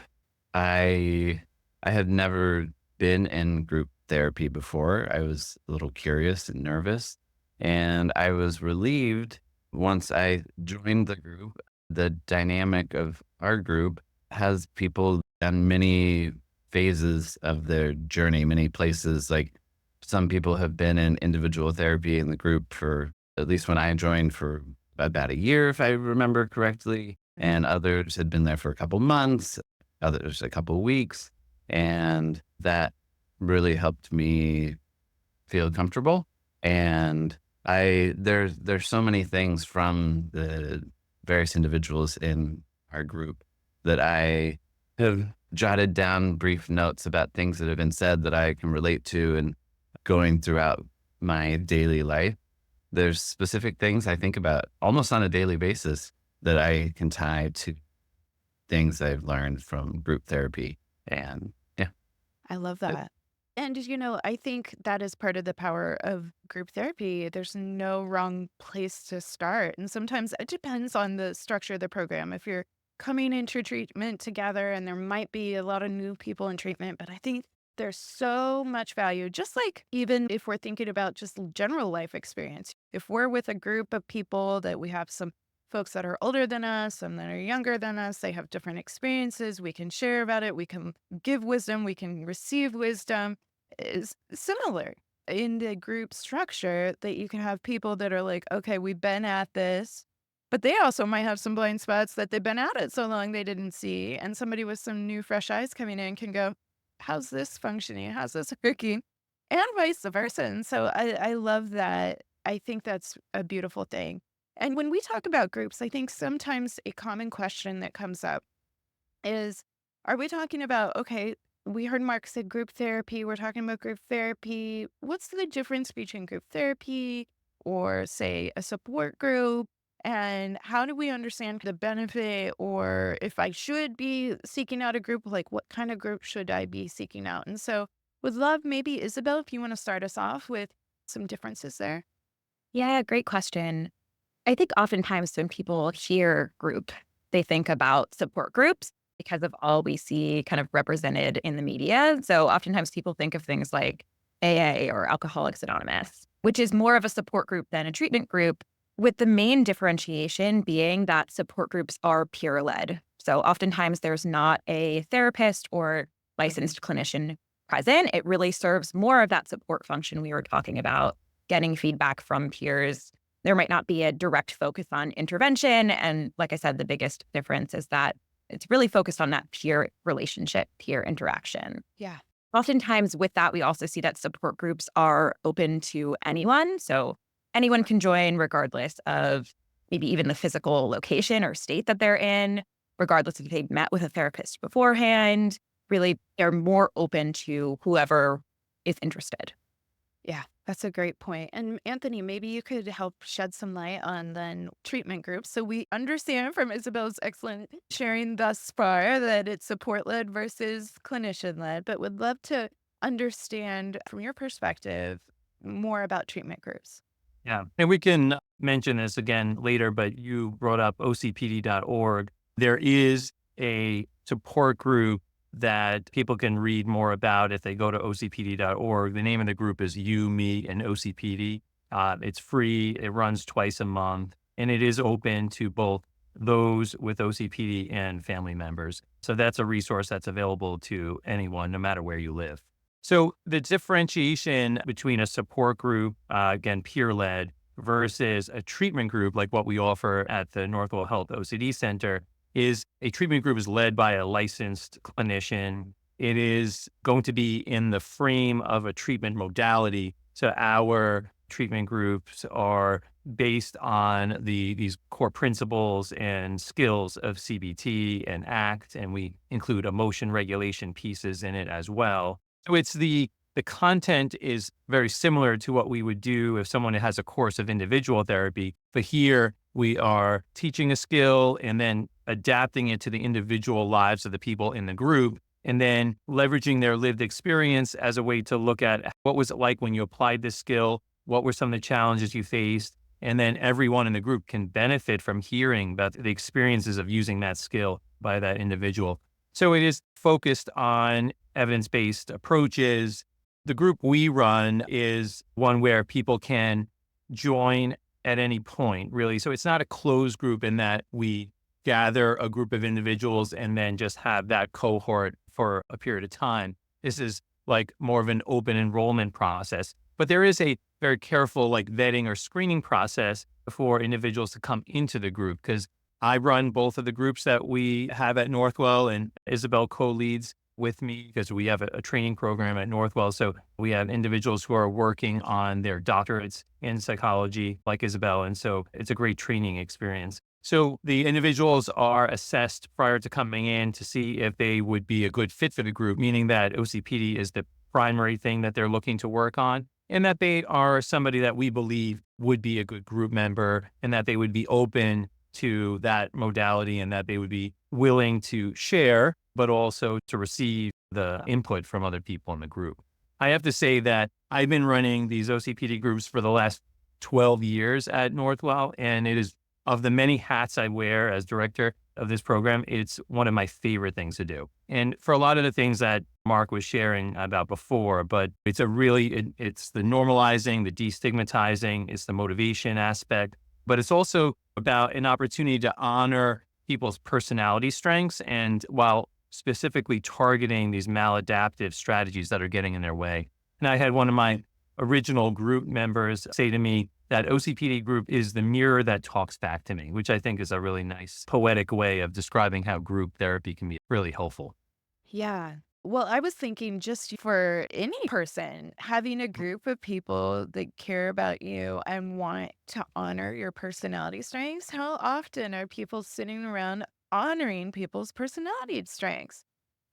S3: I had never been in group therapy before. I was a little curious and nervous, and I was relieved once I joined the group. The dynamic of our group has people on many phases of their journey, many places. Like some people have been in individual therapy in the group for, at least when I joined, for about a year, if I remember correctly. And others had been there for a couple months, others a couple weeks. And that really helped me feel comfortable. And there's so many things from the various individuals in our group that I have jotted down brief notes about things that have been said that I can relate to and going throughout my daily life. There's specific things I think about almost on a daily basis that I can tie to things I've learned from group therapy. And yeah.
S1: I love that. And, I think that is part of the power of group therapy. There's no wrong place to start. And sometimes it depends on the structure of the program. If you're coming into treatment together, and there might be a lot of new people in treatment, but I think there's so much value, just like even if we're thinking about just general life experience. If we're with a group of people that we have some folks that are older than us, some that are younger than us, they have different experiences. We can share about it. We can give wisdom. We can receive wisdom. Is similar in the group structure that you can have people that are like, okay, we've been at this, but they also might have some blind spots that they've been at it so long they didn't see. And somebody with some new, fresh eyes coming in can go, how's this functioning? How's this working? And vice versa. And so I love that. I think that's a beautiful thing. And when we talk about groups, I think sometimes a common question that comes up is, are we talking about, okay, we heard Mark said group therapy, we're talking about group therapy. What's the difference between group therapy or, say, a support group? And how do we understand the benefit, or if I should be seeking out a group, like what kind of group should I be seeking out? And so would love maybe, Isabelle, if you want to start us off with some differences there.
S2: Yeah, great question. I think oftentimes when people hear group, they think about support groups because of all we see kind of represented in the media. So oftentimes people think of things like AA or Alcoholics Anonymous, which is more of a support group than a treatment group, with the main differentiation being that support groups are peer led. So oftentimes there's not a therapist or licensed clinician present. It really serves more of that support function we were talking about, getting feedback from peers. There might not be a direct focus on intervention. And like I said, the biggest difference is that it's really focused on that peer relationship, peer interaction.
S1: Yeah.
S2: Oftentimes with that, we also see that support groups are open to anyone. So anyone can join regardless of maybe even the physical location or state that they're in, regardless if they've met with a therapist beforehand. Really, they're more open to whoever is interested.
S1: Yeah, that's a great point. And Anthony, maybe you could help shed some light on then treatment groups. So we understand from Isabel's excellent sharing thus far that it's support led versus clinician led, but would love to understand from your perspective more about treatment groups.
S4: Yeah. And we can mention this again later, but you brought up OCPD.org. There is a support group that people can read more about if they go to OCPD.org. The name of the group is You, Me, and OCPD. It's free. It runs twice a month, and it is open to both those with OCPD and family members. So that's a resource that's available to anyone, no matter where you live. So the differentiation between a support group, again, peer-led, versus a treatment group like what we offer at the Northwell Health OCD Center is a treatment group is led by a licensed clinician. It is going to be in the frame of a treatment modality. So our treatment groups are based on these core principles and skills of CBT and ACT, and we include emotion regulation pieces in it as well. So it's the content is very similar to what we would do if someone has a course of individual therapy, but here we are teaching a skill and then adapting it to the individual lives of the people in the group, and then leveraging their lived experience as a way to look at what was it like when you applied this skill, what were some of the challenges you faced, and then everyone in the group can benefit from hearing about the experiences of using that skill by that individual. So it is focused on evidence-based approaches. The group we run is one where people can join at any point, really. So it's not a closed group in that we gather a group of individuals and then just have that cohort for a period of time. This is like more of an open enrollment process. But there is a very careful like vetting or screening process for individuals to come into the group, because I run both of the groups that we have at Northwell, and Isabelle co-leads with me because we have a training program at Northwell. So we have individuals who are working on their doctorates in psychology like Isabelle. And so it's a great training experience. So the individuals are assessed prior to coming in to see if they would be a good fit for the group, meaning that OCPD is the primary thing that they're looking to work on, and that they are somebody that we believe would be a good group member, and that they would be open to that modality, and that they would be willing to share, but also to receive the input from other people in the group. I have to say that I've been running these OCPD groups for the last 12 years at Northwell, and it is, of the many hats I wear as director of this program, it's one of my favorite things to do. And for a lot of the things that Mark was sharing about before, but it's it's the normalizing, the destigmatizing, it's the motivation aspect, but it's also about an opportunity to honor people's personality strengths, and while specifically targeting these maladaptive strategies that are getting in their way. And I had one of my original group members say to me that OCPD group is the mirror that talks back to me, which I think is a really nice poetic way of describing how group therapy can be really helpful.
S1: Yeah. Well, I was thinking just for any person, having a group of people that care about you and want to honor your personality strengths. How often are people sitting around honoring people's personality strengths?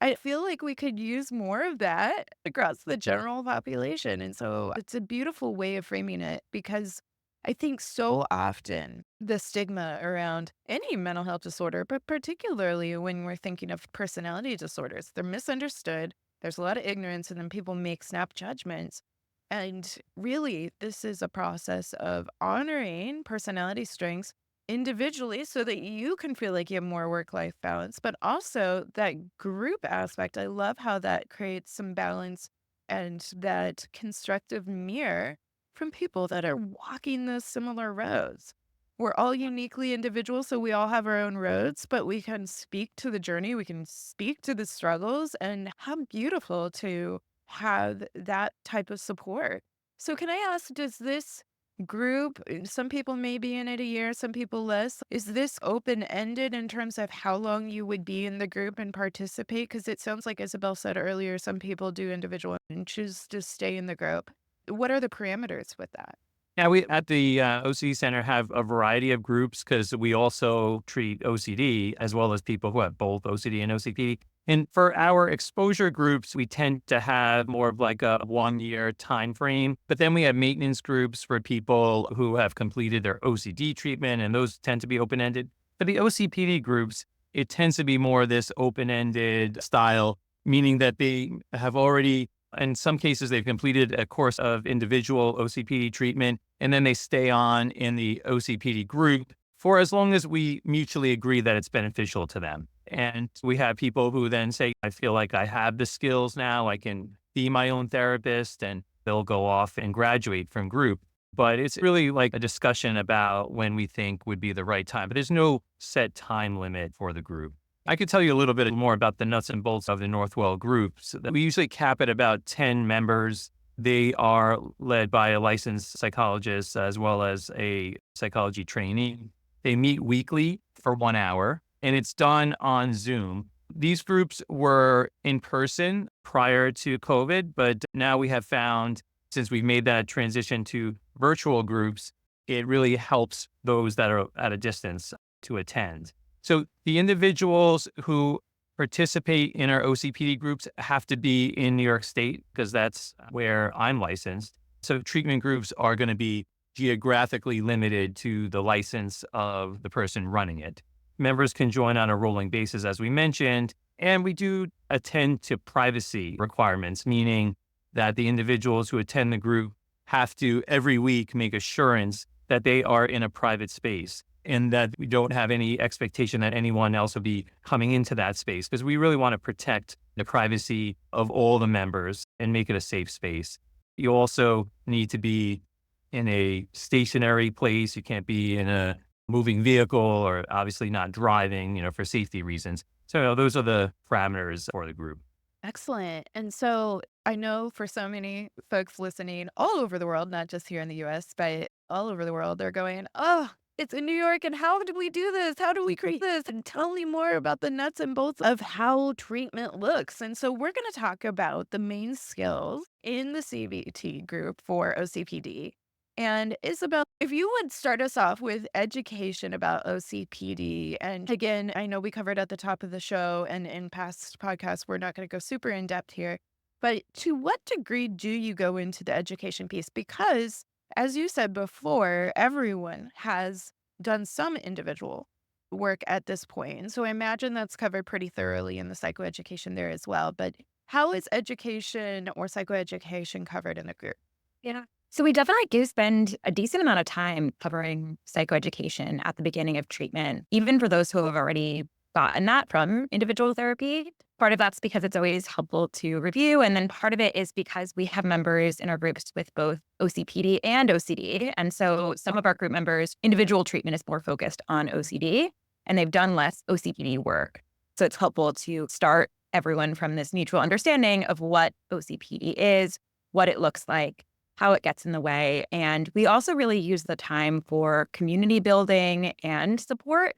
S1: I feel like we could use more of that across the general population. And so it's a beautiful way of framing it, because I think so often the stigma around any mental health disorder, but particularly when we're thinking of personality disorders, they're misunderstood. There's a lot of ignorance, and then people make snap judgments. And really, this is a process of honoring personality strengths individually so that you can feel like you have more work-life balance, but also that group aspect. I love how that creates some balance and that constructive mirror from people that are walking those similar roads. We're all uniquely individual, so we all have our own roads, but we can speak to the journey, we can speak to the struggles, and how beautiful to have that type of support. So, can I ask, does this group, some people may be in it a year, some people less, is this open ended in terms of how long you would be in the group and participate? Because it sounds like Isabelle said earlier, some people do individual and choose to stay in the group. What are the parameters with that?
S4: Yeah, we at the OCD Center have a variety of groups because we also treat OCD as well as people who have both OCD and OCPD. And for our exposure groups, we tend to have more of like a 1 year time frame. But then we have maintenance groups for people who have completed their OCD treatment, and those tend to be open-ended. For the OCPD groups, it tends to be more this open-ended style, meaning that they have already, in some cases, they've completed a course of individual OCPD treatment, and then they stay on in the OCPD group for as long as we mutually agree that it's beneficial to them. And we have people who then say, I feel like I have the skills now, I can be my own therapist, and they'll go off and graduate from group. But it's really like a discussion about when we think would be the right time. But there's no set time limit for the group. I could tell you a little bit more about the nuts and bolts of the Northwell group. So we usually cap at about 10 members. They are led by a licensed psychologist as well as a psychology trainee. They meet weekly for 1 hour, and it's done on Zoom. These groups were in person prior to COVID, but now we have found, since we've made that transition to virtual groups, it really helps those that are at a distance to attend. So the individuals who participate in our OCPD groups have to be in New York State because that's where I'm licensed. So treatment groups are going to be geographically limited to the license of the person running it. Members can join on a rolling basis, as we mentioned, and we do attend to privacy requirements, meaning that the individuals who attend the group have to every week make assurance that they are in a private space. and that we don't have any expectation that anyone else will be coming into that space, because we really want to protect the privacy of all the members and make it a safe space. You also need to be in a stationary place. You can't be in a moving vehicle, or obviously not driving, for safety reasons. So those are the parameters for the group.
S1: Excellent. And so I know for so many folks listening all over the world, not just here in the US, but all over the world, they're going, oh, it's in New York. And how do we do this? How do we create this? And tell me more about the nuts and bolts of how treatment looks. And so we're going to talk about the main skills in the CBT group for OCPD. And Isabelle, if you would start us off with education about OCPD. And again, I know we covered at the top of the show and in past podcasts, we're not going to go super in depth here. But to what degree do you go into the education piece? Because as you said before, everyone has done some individual work at this point. And so I imagine that's covered pretty thoroughly in the psychoeducation there as well. But how is education or psychoeducation covered in the group?
S2: Yeah. So we definitely do spend a decent amount of time covering psychoeducation at the beginning of treatment, even for those who have already gotten that from individual therapy. Part of that's because it's always helpful to review. And then part of it is because we have members in our groups with both OCPD and OCD. And so some of our group members, individual treatment is more focused on OCD, and they've done less OCPD work. So it's helpful to start everyone from this mutual understanding of what OCPD is, what it looks like, how it gets in the way. And we also really use the time for community building and support.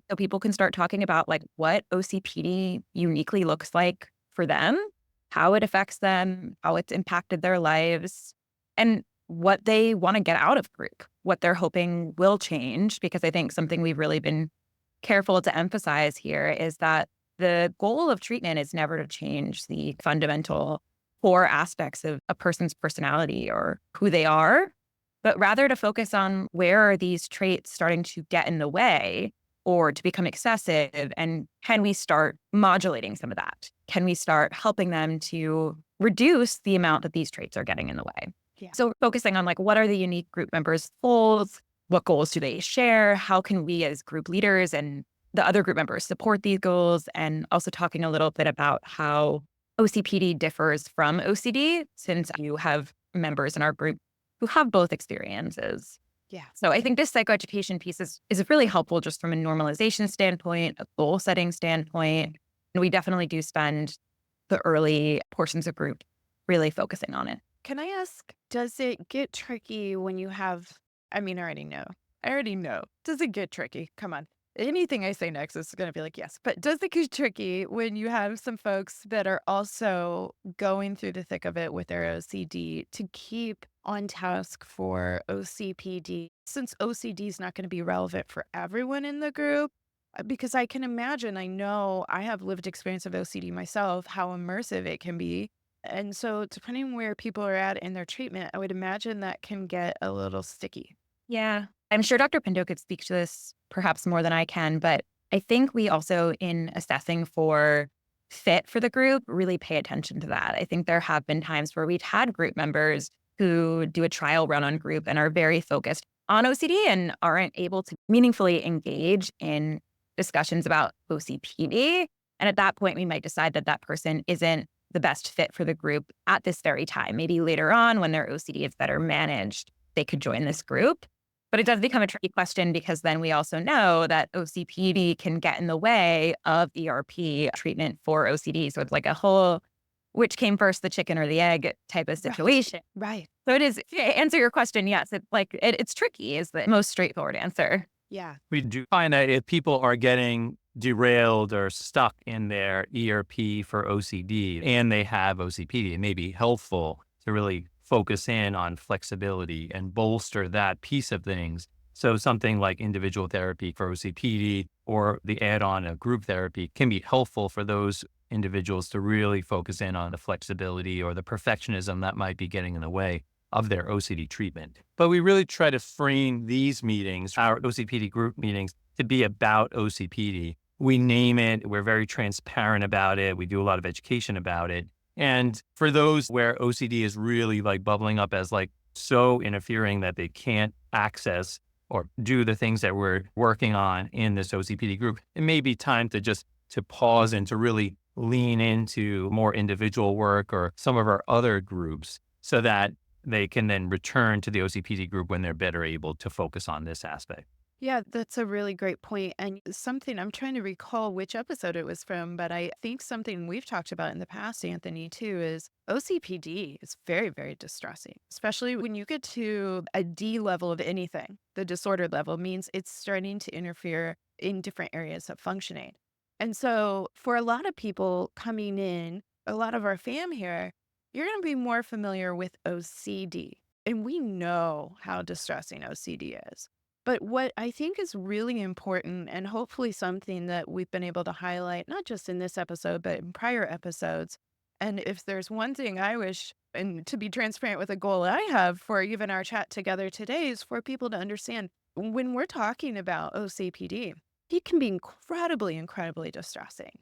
S2: So people can start talking about like what OCPD uniquely looks like for them, how it affects them, how it's impacted their lives, and what they want to get out of group, what they're hoping will change. Because I think something we've really been careful to emphasize here is that the goal of treatment is never to change the fundamental core aspects of a person's personality or who they are, but rather to focus on where are these traits starting to get in the way or to become excessive, and can we start modulating some of that? Can we start helping them to reduce the amount that these traits are getting in the way?
S1: Yeah.
S2: So focusing on like, what are the unique group members' goals? What goals do they share? How can we as group leaders and the other group members support these goals? And also talking a little bit about how OCPD differs from OCD, since you have members in our group who have both experiences.
S1: Yeah.
S2: So I think this psychoeducation piece is really helpful just from a normalization standpoint, a goal setting standpoint. And we definitely do spend the early portions of group really focusing on it.
S1: Can I ask, does it get tricky when you have, I mean, I already know. Does it get tricky? Come on. Anything I say next is going to be like, yes. But does it get tricky when you have some folks that are also going through the thick of it with their OCD to keep on task for OCPD, since OCD is not going to be relevant for everyone in the group? Because I can imagine, I know I have lived experience of OCD myself, how immersive it can be. And so depending where people are at in their treatment, I would imagine that can get a little sticky.
S2: Yeah. I'm sure Dr. Pinto could speak to this perhaps more than I can, but I think we also, in assessing for fit for the group, really pay attention to that. I think there have been times where we've had group members who do a trial run on group and are very focused on OCD and aren't able to meaningfully engage in discussions about OCPD. And at that point, we might decide that that person isn't the best fit for the group at this very time. Maybe later on, when their OCD is better managed, they could join this group. But it does become a tricky question because then we also know that OCPD can get in the way of ERP treatment for OCD. So it's like a whole, which came first, the chicken or the egg type of situation.
S1: Right.
S2: So it is, to answer your question, yes, it's tricky is the most straightforward answer.
S1: Yeah.
S4: We do find that if people are getting derailed or stuck in their ERP for OCD and they have OCPD, it may be helpful to really focus in on flexibility and bolster that piece of things. So something like individual therapy for OCPD or the add-on of group therapy can be helpful for those individuals to really focus in on the flexibility or the perfectionism that might be getting in the way of their OCD treatment. But we really try to frame these meetings, our OCPD group meetings, to be about OCPD. We name it, we're very transparent about it, we do a lot of education about it. And for those where OCD is really like bubbling up as like so interfering that they can't access or do the things that we're working on in this OCPD group, it may be time to just to pause and to really lean into more individual work or some of our other groups so that they can then return to the OCPD group when they're better able to focus on this aspect.
S1: Yeah, that's a really great point. And something I'm trying to recall which episode it was from, but I think something we've talked about in the past, Anthony, too, is OCPD is very, very distressing, especially when you get to a D level of anything. The disordered level means it's starting to interfere in different areas of functioning. And so for a lot of people coming in, a lot of our fam here, you're going to be more familiar with OCD. And we know how distressing OCD is. But what I think is really important, and hopefully something that we've been able to highlight, not just in this episode, but in prior episodes. And if there's one thing I wish, and to be transparent with a goal I have for even our chat together today, is for people to understand when we're talking about OCPD, it can be incredibly, incredibly distressing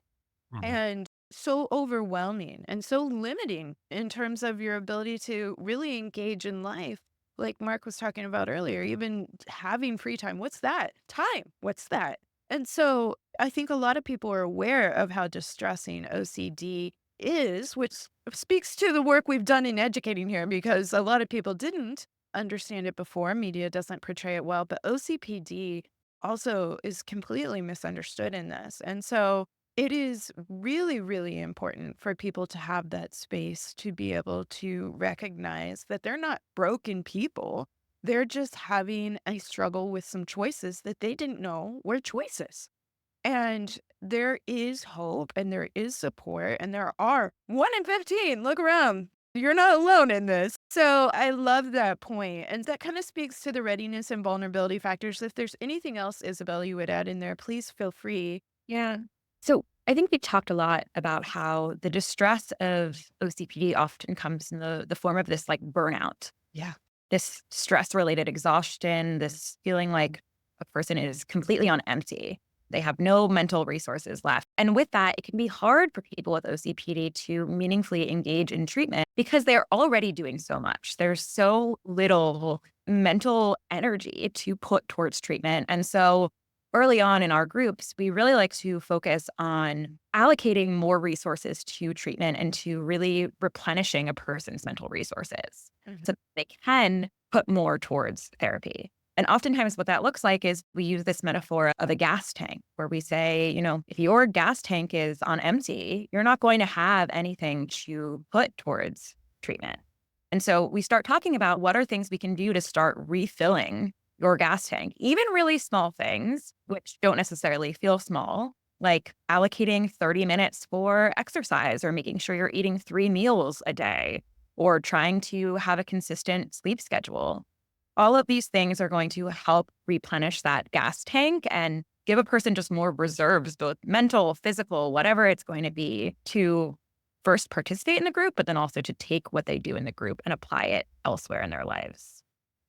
S4: Mhm.
S1: and so overwhelming and so limiting in terms of your ability to really engage in life. Like Mark was talking about earlier, even having free time. What's that? Time. What's that? And so I think a lot of people are aware of how distressing OCD is, which speaks to the work we've done in educating here because a lot of people didn't understand it before. Media doesn't portray it well, but OCPD also is completely misunderstood in this. And so it is really, really important for people to have that space to be able to recognize that they're not broken people. They're just having a struggle with some choices that they didn't know were choices. And there is hope and there is support and there are 1 in 15. Look around. You're not alone in this. So I love that point. And that kind of speaks to the readiness and vulnerability factors. If there's anything else, Isabelle, you would add in there, please feel free.
S2: Yeah. So I think we talked a lot about how the distress of OCPD often comes in the form of this like burnout,
S1: Yeah.
S2: this stress related exhaustion, this feeling like a person is completely on empty. They have no mental resources left. And with that, it can be hard for people with OCPD to meaningfully engage in treatment because they're already doing so much. There's so little mental energy to put towards treatment. And so early on in our groups, we really like to focus on allocating more resources to treatment and to really replenishing a person's mental resources
S1: Mhm.
S2: so they can put more towards therapy. And oftentimes, what that looks like is we use this metaphor of a gas tank where we say, if your gas tank is on empty, you're not going to have anything to put towards treatment. And so we start talking about what are things we can do to start refilling your gas tank, even really small things, which don't necessarily feel small, like allocating 30 minutes for exercise or making sure you're eating 3 meals a day or trying to have a consistent sleep schedule. All of these things are going to help replenish that gas tank and give a person just more reserves, both mental, physical, whatever it's going to be, to first participate in the group, but then also to take what they do in the group and apply it elsewhere in their lives.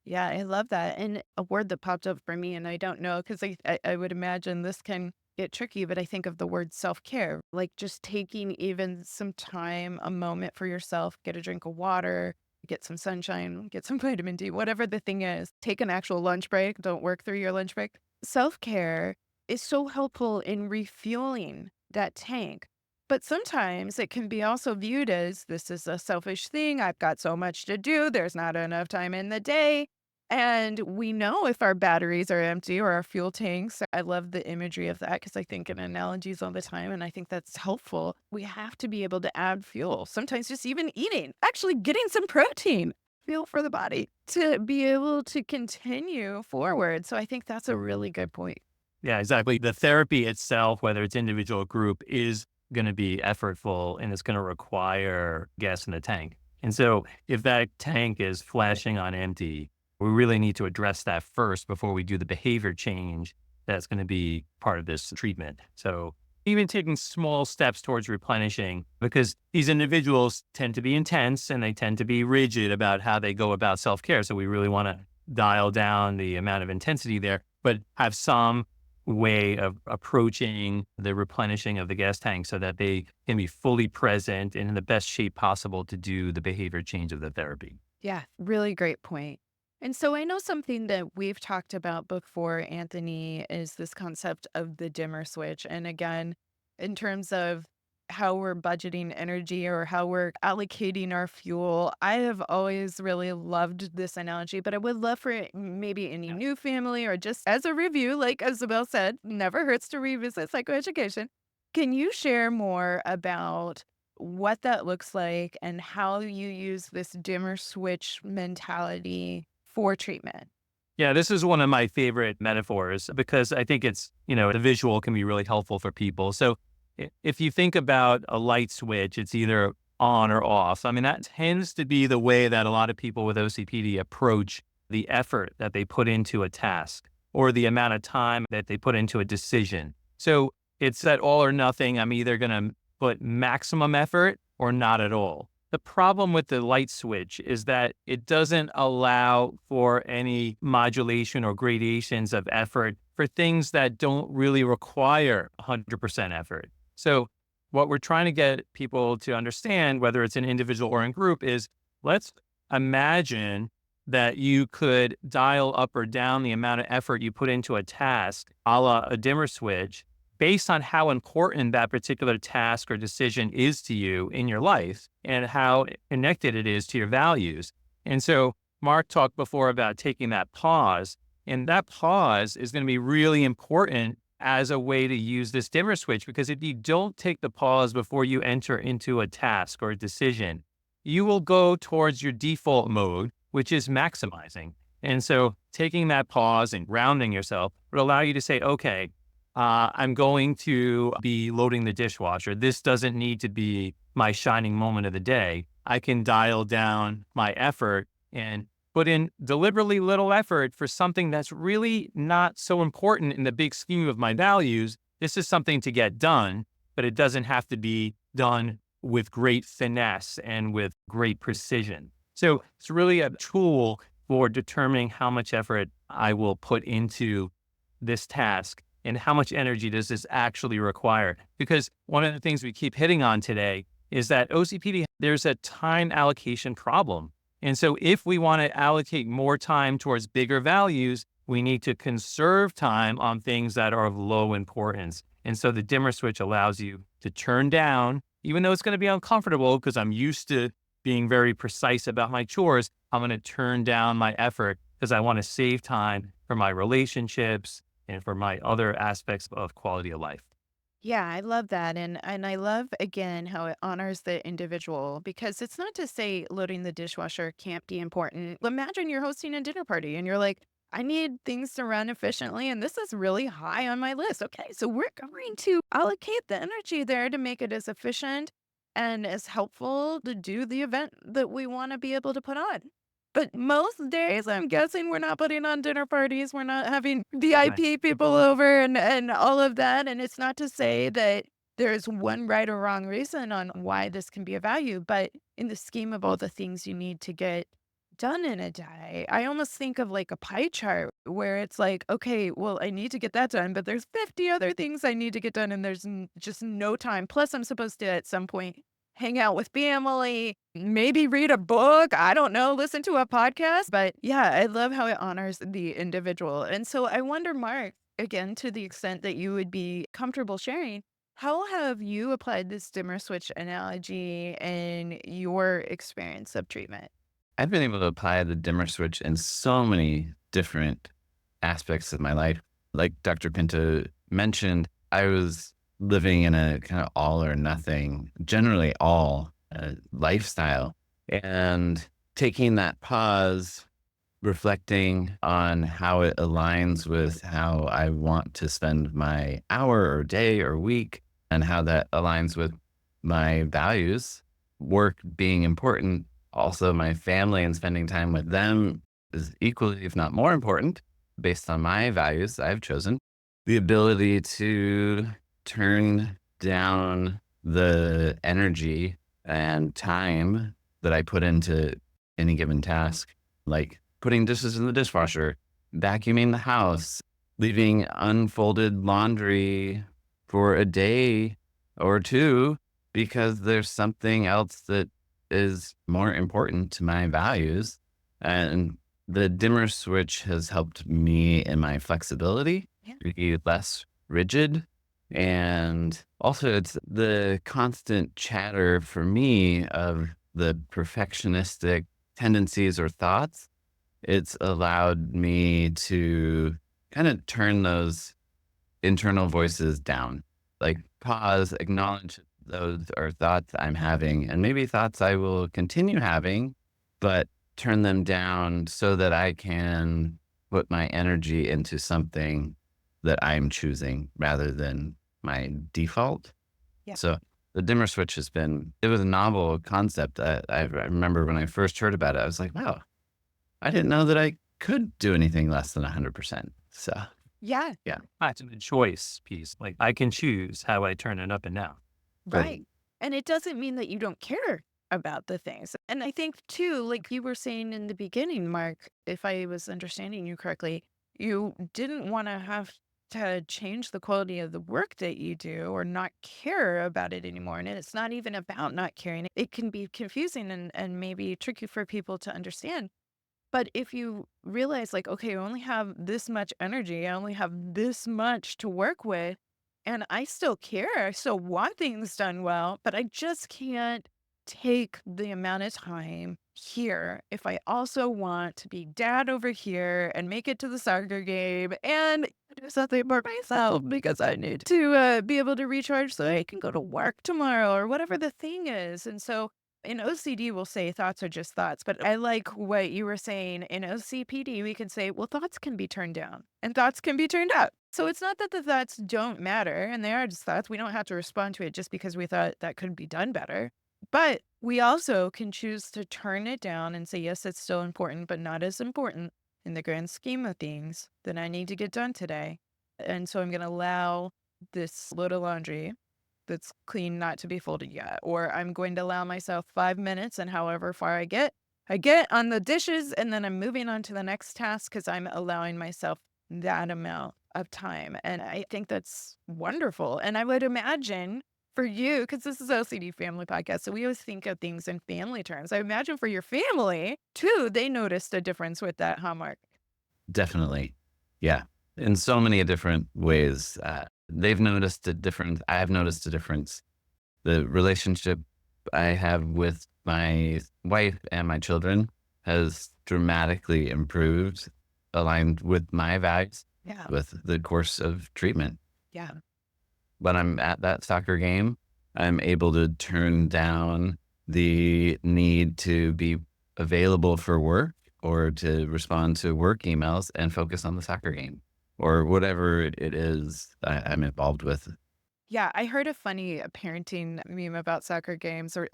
S1: Yeah, I love that. And a word that popped up for me, and I don't know, because I would imagine this can get tricky, but I think of the word self-care, like just taking even some time, a moment for yourself, get a drink of water, get some sunshine, get some vitamin D, whatever the thing is, take an actual lunch break, don't work through your lunch break. Self-care is so helpful in refueling that tank. But sometimes it can be also viewed as this is a selfish thing. I've got so much to do. There's not enough time in the day. And we know if our batteries are empty or our fuel tanks. I love the imagery of that because I think in analogies all the time. And I think that's helpful. We have to be able to add fuel, sometimes just even eating, actually getting some protein, fuel for the body to be able to continue forward. So I think that's a really good point.
S4: Yeah, exactly. The therapy itself, whether it's individual or group, is going to be effortful and it's going to require gas in the tank. And so if that tank is flashing on empty, we really need to address that first before we do the behavior change that's going to be part of this treatment. So even taking small steps towards replenishing, because these individuals tend to be intense and they tend to be rigid about how they go about self-care. So we really want to dial down the amount of intensity there, but have some way of approaching the replenishing of the gas tank so that they can be fully present and in the best shape possible to do the behavior change of the therapy.
S1: Yeah, really great point. And so I know something that we've talked about before, Anthony, is this concept of the dimmer switch. And again, in terms of how we're budgeting energy or how we're allocating our fuel, I have always really loved this analogy, but I would love for maybe any new family or just as a review, like Isabel said, never hurts to revisit psychoeducation. Can you share more about what that looks like and how you use this dimmer switch mentality for treatment?
S4: Yeah, this is one of my favorite metaphors because I think the visual can be really helpful for people. So if you think about a light switch, it's either on or off. I mean, that tends to be the way that a lot of people with OCPD approach the effort that they put into a task or the amount of time that they put into a decision. So it's that all or nothing. I'm either going to put maximum effort or not at all. The problem with the light switch is that it doesn't allow for any modulation or gradations of effort for things that don't really require 100% effort. So what we're trying to get people to understand, whether it's an individual or in group, is let's imagine that you could dial up or down the amount of effort you put into a task, a la a dimmer switch, based on how important that particular task or decision is to you in your life and how connected it is to your values. And so Mark talked before about taking that pause, and that pause is going to be really important as a way to use this dimmer switch, because if you don't take the pause before you enter into a task or a decision, you will go towards your default mode, which is maximizing. And so taking that pause and grounding yourself would allow you to say, okay, I'm going to be loading the dishwasher. This doesn't need to be my shining moment of the day. I can dial down my effort and put in deliberately little effort for something that's really not so important in the big scheme of my values. This is something to get done, but it doesn't have to be done with great finesse and with great precision. So it's really a tool for determining how much effort I will put into this task and how much energy does this actually require. Because one of the things we keep hitting on today is that OCPD, there's a time allocation problem. And so if we want to allocate more time towards bigger values, we need to conserve time on things that are of low importance. And so the dimmer switch allows you to turn down, even though it's going to be uncomfortable because I'm used to being very precise about my chores, I'm going to turn down my effort because I want to save time for my relationships and for my other aspects of quality of life.
S1: Yeah, I love that. And I love again how it honors the individual because it's not to say loading the dishwasher can't be important. Imagine you're hosting a dinner party and you're like, I need things to run efficiently and this is really high on my list. Okay, so we're going to allocate the energy there to make it as efficient and as helpful to do the event that we want to be able to put on. But most days, I'm guessing we're not putting on dinner parties. We're not having
S4: Right.
S1: VIP people over and all of that. And it's not to say that there's one right or wrong reason on why this can be a value, but in the scheme of all the things you need to get done in a day, I almost think of like a pie chart where it's like, okay, well, I need to get that done, but there's 50 other things I need to get done and there's just no time. Plus, I'm supposed to at some point hang out with family, maybe read a book, I don't know, listen to a podcast. But yeah, I love how it honors the individual. And so I wonder, Mark, again, to the extent that you would be comfortable sharing, how have you applied this dimmer switch analogy in your experience of treatment?
S3: I've been able to apply the dimmer switch in so many different aspects of my life. Like Dr. Pinto mentioned, I was living in a kind of all or nothing, generally all lifestyle. And taking that pause, reflecting on how it aligns with how I want to spend my hour or day or week, and how that aligns with my values, work being important, also my family and spending time with them is equally, if not more important, based on my values I've chosen. The ability to turn down the energy and time that I put into any given task, like putting dishes in the dishwasher, vacuuming the house, leaving unfolded laundry for a day or two because there's something else that is more important to my values. And the dimmer switch has helped me in my flexibility,
S2: Yeah.
S3: to be less rigid. And also, it's the constant chatter for me of the perfectionistic tendencies or thoughts. It's allowed me to kind of turn those internal voices down, like pause, acknowledge those are thoughts I'm having, and maybe thoughts I will continue having, but turn them down so that I can put my energy into something that I'm choosing rather than my default.
S2: Yeah.
S3: So the dimmer switch it was a novel concept. I remember when I first heard about it, I was like, wow, I didn't know that I could do anything less than 100%. So
S1: Yeah,
S3: yeah,
S4: It's a choice piece. Like I can choose how I turn it up and down.
S1: right. And it doesn't mean that you don't care about the things. And I think too, like you were saying in the beginning, Mark, if I was understanding you correctly, you didn't want to have to change the quality of the work that you do or not care about it anymore. And it's not even about not caring. It can be confusing and maybe tricky for people to understand. But if you realize, like, okay, I only have this much energy, I only have this much to work with, and I still care, I still want things done well, but I just can't take the amount of time here if I also want to be dad over here and make it to the soccer game and do something for myself because I need to be able to recharge so I can go to work tomorrow or whatever the thing is. And so in OCD, we'll say thoughts are just thoughts, but I like what you were saying. In OCPD, we can say, well, thoughts can be turned down and thoughts can be turned up. So it's not that the thoughts don't matter and they are just thoughts. We don't have to respond to it just because we thought that could be done better. But we also can choose to turn it down and say, yes, it's still important, but not as important in the grand scheme of things that I need to get done today. And so I'm going to allow this load of laundry that's clean not to be folded yet. Or I'm going to allow myself 5 minutes and however far I get on the dishes and then I'm moving on to the next task because I'm allowing myself that amount of time. And I think that's wonderful. And I would imagine for you, because this is OCD Family Podcast, so we always think of things in family terms. I imagine for your family too, they noticed a difference with that, huh, Mark?
S3: definitely. Yeah. In so many different ways. They've noticed a difference. I've noticed a difference. The relationship I have with my wife and my children has dramatically improved, aligned with my values,
S1: Yeah.
S3: with the course of treatment.
S1: Yeah.
S3: When I'm at that soccer game, I'm able to turn down the need to be available for work or to respond to work emails and focus on the soccer game or whatever it is I'm involved with.
S1: Yeah, I heard a funny parenting meme about soccer games or,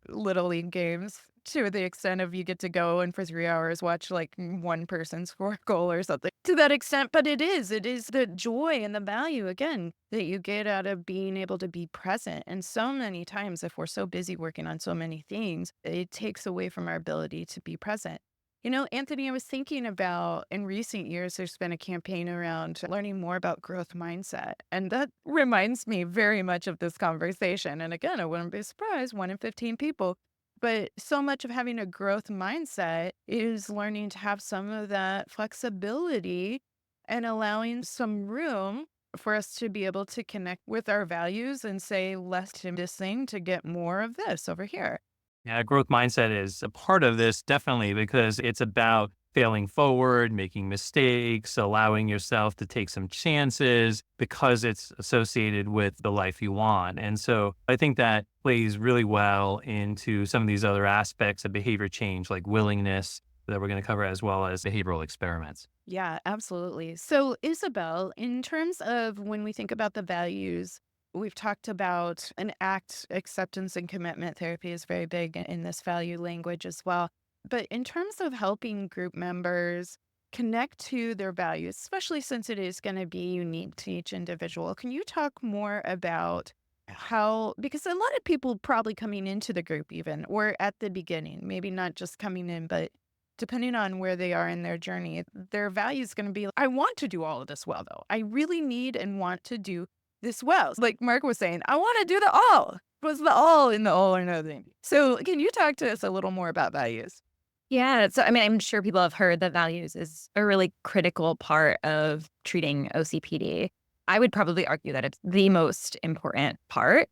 S1: little league games to the extent of you get to go and for 3 hours watch like one person score a goal or something to that extent. But it is the joy and the value again that you get out of being able to be present. And so many times, if we're so busy working on so many things, it takes away from our ability to be present. Anthony, I was thinking about in recent years, there's been a campaign around learning more about growth mindset. And that reminds me very much of this conversation. And again, I wouldn't be surprised, 1 in 15 people. But so much of having a growth mindset is learning to have some of that flexibility and allowing some room for us to be able to connect with our values and say less to this thing to get more of this over here.
S4: Yeah, growth mindset is a part of this, definitely, because it's about failing forward, making mistakes, allowing yourself to take some chances because it's associated with the life you want. And so I think that plays really well into some of these other aspects of behavior change, like willingness that we're going to cover, as well as behavioral experiments.
S1: Yeah, absolutely. So, Isabel, in terms of when we think about the values, we've talked about an ACT acceptance and commitment therapy is very big in this value language as well. But in terms of helping group members connect to their values, especially since it is going to be unique to each individual, can you talk more about how, because a lot of people probably coming into the group, even or at the beginning, maybe not just coming in, but depending on where they are in their journey, their value is going to be, I want to do all of this well, though. I really need and want to do this well. Like Mark was saying, I want to do the all. Was the all in the all or nothing? So can you talk to us a little more about values?
S2: Yeah. So, I mean, I'm sure people have heard that values is a really critical part of treating OCPD. I would probably argue that it's the most important part.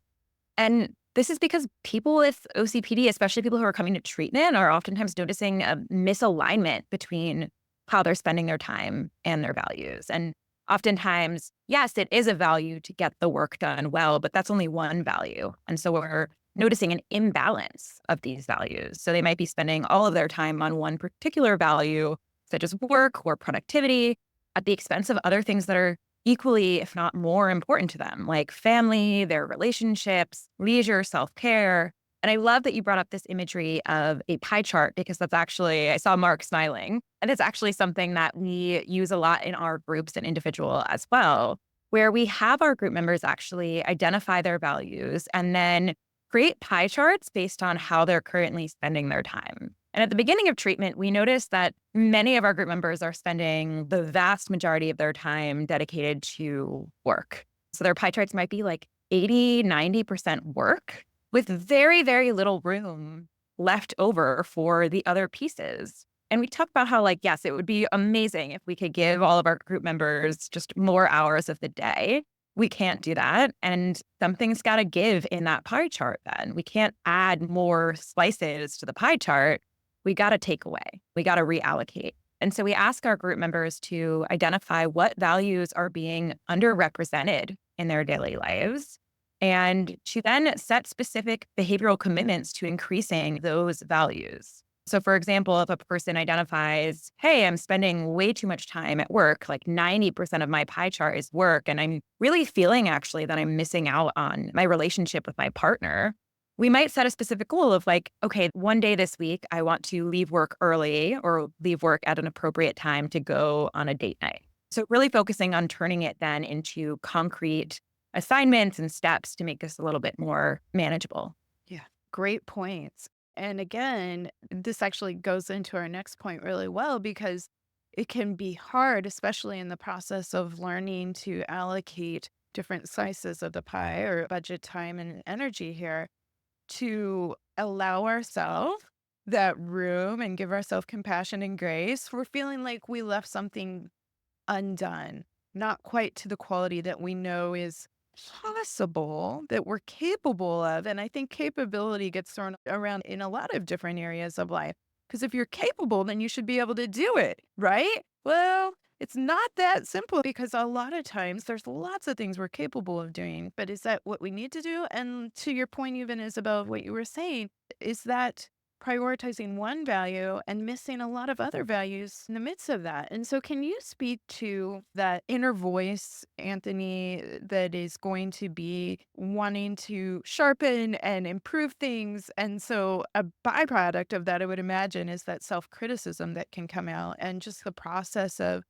S2: And this is because people with OCPD, especially people who are coming to treatment, are oftentimes noticing a misalignment between how they're spending their time and their values. And oftentimes, yes, it is a value to get the work done well, but that's only one value. And so we're noticing an imbalance of these values. So they might be spending all of their time on one particular value, such as work or productivity, at the expense of other things that are equally, if not more important to them, like family, their relationships, leisure, self-care. And I love that you brought up this imagery of a pie chart because that's actually, I saw Mark smiling, and it's actually something that we use a lot in our groups and individual as well, where we have our group members actually identify their values and then create pie charts based on how they're currently spending their time. And at the beginning of treatment, we noticed that many of our group members are spending the vast majority of their time dedicated to work. So their pie charts might be like 80, 90% work with very, very little room left over for the other pieces. And we talked about how, like, yes, it would be amazing if we could give all of our group members just more hours of the day. We can't do that. And something's got to give in that pie chart then. We can't add more slices to the pie chart. We got to take away. We got to reallocate. And so we ask our group members to identify what values are being underrepresented in their daily lives and to then set specific behavioral commitments to increasing those values. So, for example, if a person identifies, hey, I'm spending way too much time at work, like 90% of my pie chart is work, and I'm really feeling actually that I'm missing out on my relationship with my partner, we might set a specific goal of like, okay, one day this week, I want to leave work early or leave work at an appropriate time to go on a date night. So, really focusing on turning it then into concrete assignments and steps to make this a little bit more manageable.
S1: Yeah, great points. And again, this actually goes into our next point really well because it can be hard, especially in the process of learning to allocate different slices of the pie or budget time and energy here to allow ourselves that room and give ourselves compassion and grace. We're feeling like we left something undone, not quite to the quality that we know is possible, that we're capable of. And I think capability gets thrown around in a lot of different areas of life. Because if you're capable, then you should be able to do it, right? Well, it's not that simple because a lot of times there's lots of things we're capable of doing. But is that what we need to do? And to your point, even Isabelle, what you were saying, is that prioritizing one value and missing a lot of other values in the midst of that. And so can you speak to that inner voice, Anthony, that is going to be wanting to sharpen and improve things? And so a byproduct of that, I would imagine, is that self-criticism that can come out and just the process of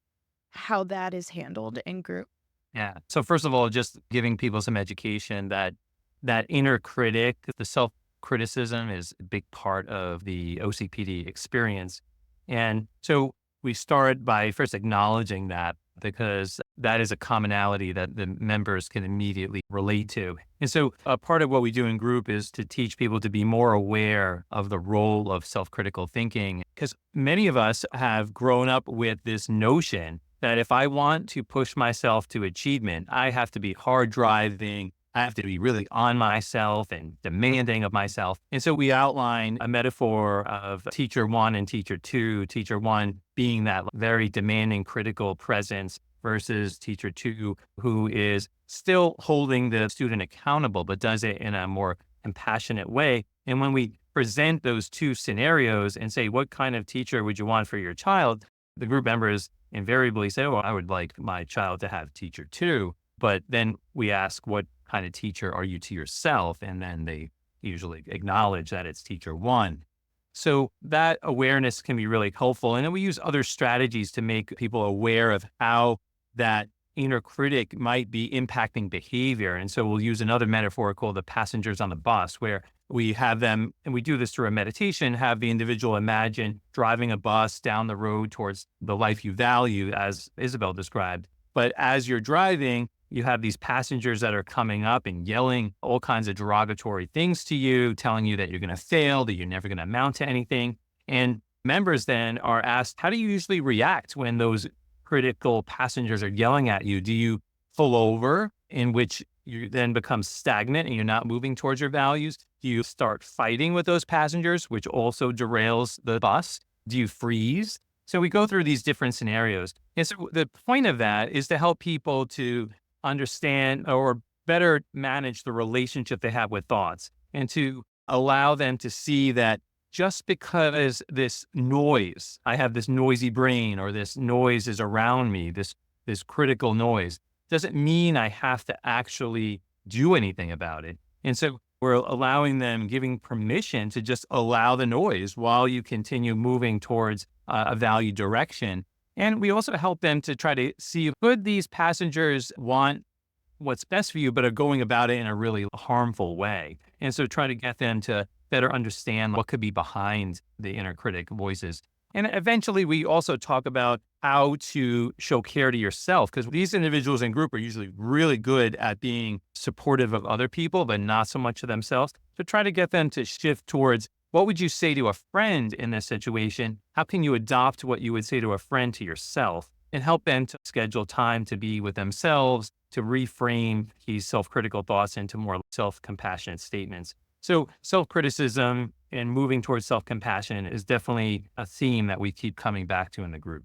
S1: how that is handled in group.
S4: Yeah. So first of all, just giving people some education that that inner critic, the self-criticism is a big part of the OCPD experience. And so we start by first acknowledging that because that is a commonality that the members can immediately relate to. And so a part of what we do in group is to teach people to be more aware of the role of self-critical thinking, because many of us have grown up with this notion that if I want to push myself to achievement, I have to be hard driving. I have to be really on myself and demanding of myself. And so we outline a metaphor of teacher one and teacher two, teacher one being that very demanding, critical presence versus teacher two, who is still holding the student accountable, but does it in a more compassionate way. And when we present those two scenarios and say, what kind of teacher would you want for your child? The group members invariably say, well, I would like my child to have teacher two. But then we ask, what kind of teacher are you to yourself? And then they usually acknowledge that it's teacher one. So that awareness can be really helpful. And then we use other strategies to make people aware of how that inner critic might be impacting behavior. And so we'll use another metaphor called the passengers on the bus, where we have them, and we do this through a meditation, have the individual imagine driving a bus down the road towards the life you value, as Isabelle described. But as you're driving, you have these passengers that are coming up and yelling all kinds of derogatory things to you, telling you that you're going to fail, that you're never going to amount to anything. And Members then are asked, how do you usually react when those critical passengers are yelling at you? Do you pull over, in which you then become stagnant and you're not moving towards your values? Do you start fighting with those passengers, which also derails the bus? Do you freeze? So we go through these different scenarios. And so the point of that is to help people to understand or better manage the relationship they have with thoughts, and to allow them to see that just because this noise, I have this noisy brain, or this noise is around me, this critical noise, doesn't mean I have to actually do anything about it. And so we're allowing them, giving permission to just allow the noise while you continue moving towards a value direction. And we also help them to try to see, could these passengers want what's best for you, but are going about it in a really harmful way. And so try to get them to better understand what could be behind the inner critic voices. And eventually we also talk about how to show care to yourself, because these individuals in group are usually really good at being supportive of other people, but not so much of themselves. So try to get them to shift towards, what would you say to a friend in this situation? How can you adopt what you would say to a friend to yourself? And help them to schedule time to be with themselves, to reframe these self-critical thoughts into more self-compassionate statements. So self-criticism and moving towards self-compassion is definitely a theme that we keep coming back to in the group.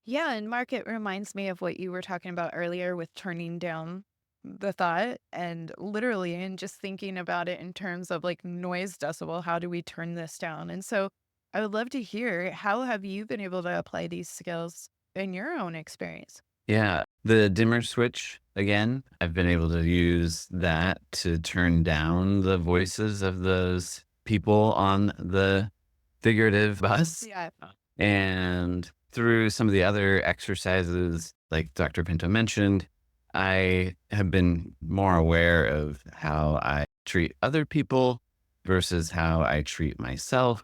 S1: Yeah, and Mark, it reminds me of what you were talking about earlier with turning down the thought and literally, and just thinking about it in terms of like noise decibel, how do we turn this down? And so I would love to hear, how have you been able to apply these skills in your own experience?
S3: Yeah, the dimmer switch, again, I've been able to use that to turn down the voices of those people on the figurative bus.
S1: Yeah.
S3: And through some of the other exercises, like Dr. Pinto mentioned, I have been more aware of how I treat other people versus how I treat myself.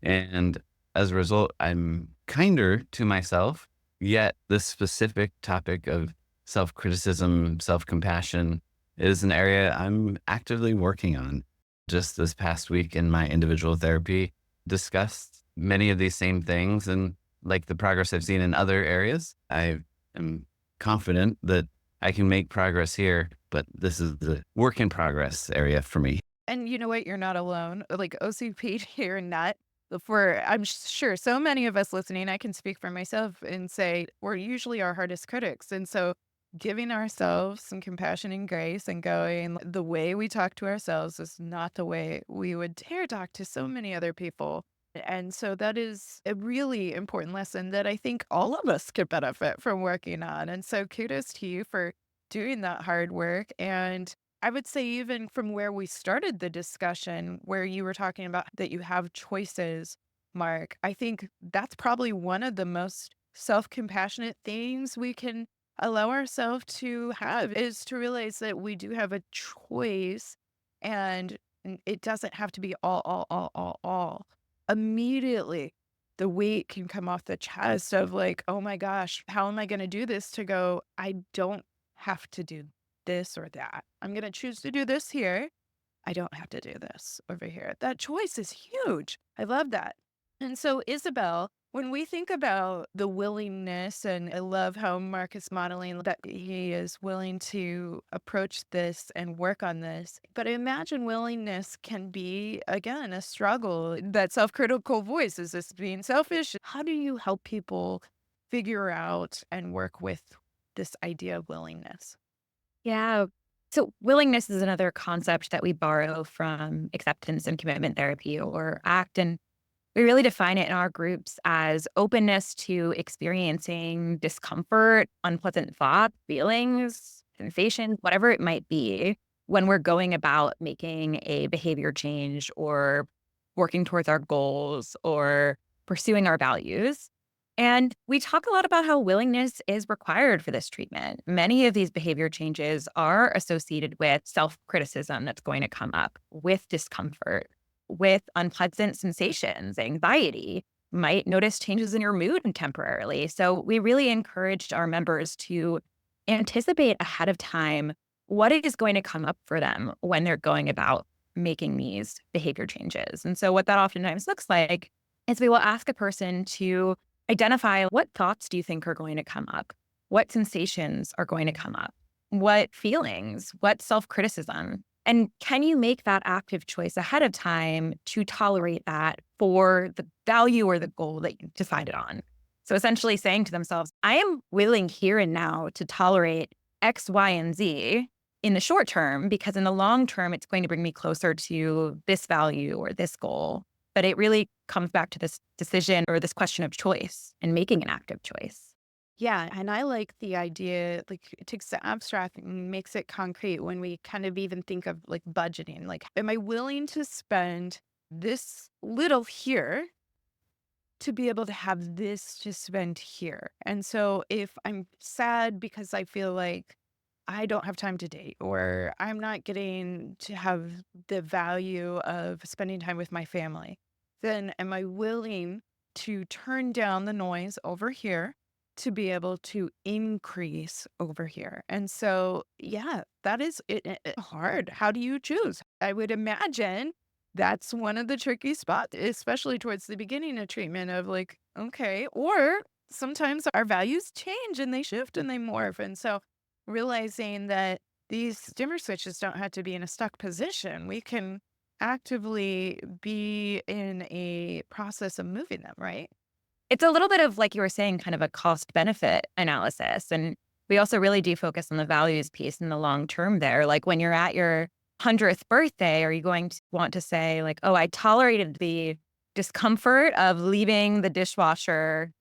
S3: And as a result, I'm kinder to myself. Yet this specific topic of self-criticism, self-compassion is an area I'm actively working on. Just this past week in my individual therapy, discussed many of these same things, and like the progress I've seen in other areas, I am confident that I can make progress here, but this is the work in progress area for me.
S1: And you know what? You're not alone. Like OCPD or not, for I'm sure so many of us listening, I can speak for myself and say we're usually our hardest critics. And so giving ourselves some compassion and grace and going, the way we talk to ourselves is not the way we would dare talk to so many other people. And so that is a really important lesson that I think all of us could benefit from working on. And so kudos to you for doing that hard work. And I would say, even from where we started the discussion, where you were talking about that you have choices, Mark, I think that's probably one of the most self-compassionate things we can allow ourselves to have, is to realize that we do have a choice, and it doesn't have to be all. Immediately, the weight can come off the chest of like, oh my gosh, how am I going to do this, to go, I don't have to do this or that. I'm going to choose to do this here. I don't have to do this over here. That choice is huge. I love that. And so, Isabelle, when we think about the willingness, and I love how Mark is modeling that he is willing to approach this and work on this, but I imagine willingness can be, again, a struggle. That self critical voice, is this being selfish? How do you help people figure out and work with this idea of willingness?
S2: Yeah. So willingness is another concept that we borrow from acceptance and commitment therapy, or ACT. And we really define it in our groups as openness to experiencing discomfort, unpleasant thoughts, feelings, sensations, whatever it might be, when we're going about making a behavior change, or working towards our goals, or pursuing our values. And we talk a lot about how willingness is required for this treatment. Many of these behavior changes are associated with self-criticism that's going to come up, with discomfort, with unpleasant sensations, anxiety. Might notice changes in your mood temporarily. So we really encouraged our members to anticipate ahead of time what is going to come up for them when they're going about making these behavior changes. And so what that oftentimes looks like is we will ask a person to identify what thoughts do you think are going to come up? What sensations are going to come up? What feelings? What self-criticism? And can you make that active choice ahead of time to tolerate that for the value or the goal that you decided on? So essentially saying to themselves, I am willing here and now to tolerate X, Y, and Z in the short term, because in the long term, it's going to bring me closer to this value or this goal. But it really comes back to this decision or this question of choice and making an active choice.
S1: Yeah, and I like the idea, like it takes the abstract and makes it concrete when we kind of even think of like budgeting. Like, am I willing to spend this little here to be able to have this to spend here? And so if I'm sad because I feel like I don't have time to date, or I'm not getting to have the value of spending time with my family, then am I willing to turn down the noise over here to be able to increase over here? And so, yeah, that is hard. How do you choose? I would imagine that's one of the tricky spots, especially towards the beginning of treatment of like, okay, or sometimes our values change and they shift and they morph. And so realizing that these dimmer switches don't have to be in a stuck position. We can actively be in a process of moving them, right?
S2: It's a little bit of, like you were saying, kind of a cost benefit analysis. And we also really do focus on the values piece in the long term there. Like when you're at your 100th birthday, are you going to want to say, like, oh, I tolerated the discomfort of leaving the dishwasher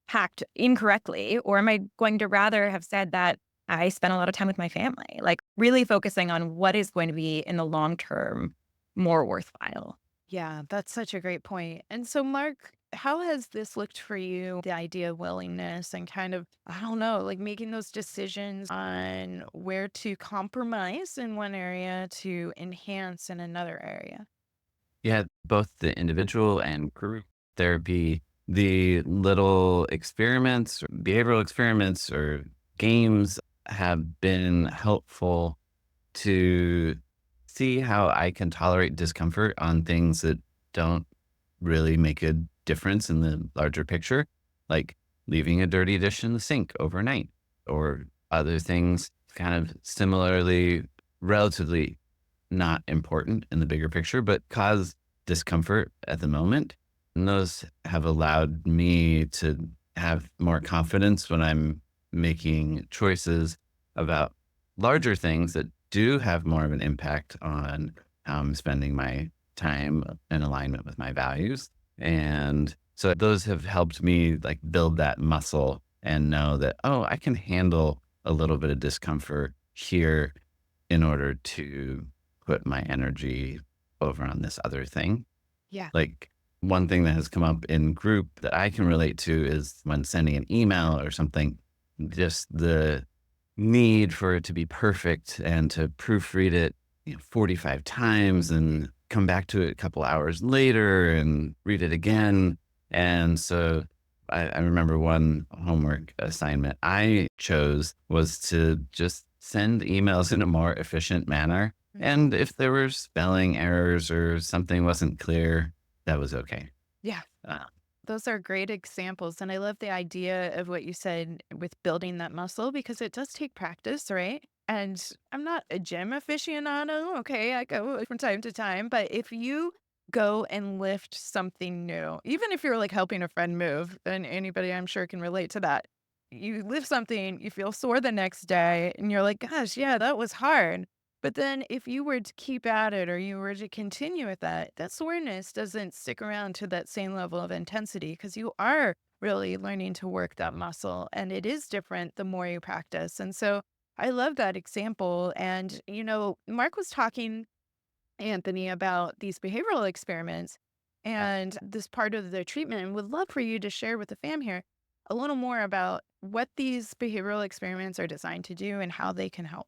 S2: packed incorrectly? Or am I going to rather have said that I spent a lot of time with my family? Like really focusing on what is going to be in the long term more worthwhile.
S1: Yeah, that's such a great point. And so, Mark, how has this looked for you? The idea of willingness and kind of, I don't know, like making those decisions on where to compromise in one area to enhance in another area.
S3: Yeah, both the individual and group therapy, the little experiments, or behavioral experiments, or games have been helpful to see how I can tolerate discomfort on things that don't really make a difference in the larger picture, like leaving a dirty dish in the sink overnight, or other things kind of similarly, relatively not important in the bigger picture, but cause discomfort at the moment. And those have allowed me to have more confidence when I'm making choices about larger things that do have more of an impact on how I'm spending my time in alignment with my values. And so those have helped me like build that muscle and know that, oh, I can handle a little bit of discomfort here in order to put my energy over on this other thing.
S1: Yeah.
S3: Like one thing that has come up in group that I can relate to is when sending an email or something, just the need for it to be perfect and to proofread it 45 times and come back to it a couple hours later and read it again. And so I remember one homework assignment I chose was to just send emails in a more efficient manner. And if there were spelling errors or something wasn't clear, that was okay.
S1: Yeah.
S3: Uh,
S1: Those are great examples. And I love the idea of what you said with building that muscle because it does take practice, right? And I'm not a gym aficionado. Okay. I go from time to time. But if you go and lift something new, even if you're like helping a friend move, and anybody I'm sure can relate to that, you lift something, you feel sore the next day, and you're like, gosh, yeah, that was hard. But then if you were to keep at it or you were to continue with that, that soreness doesn't stick around to that same level of intensity because you are really learning to work that muscle. And it is different the more you practice. And so I love that example. And, Mark was talking, Anthony, about these behavioral experiments and this part of the treatment. And would love for you to share with the fam here a little more about what these behavioral experiments are designed to do and how they can help.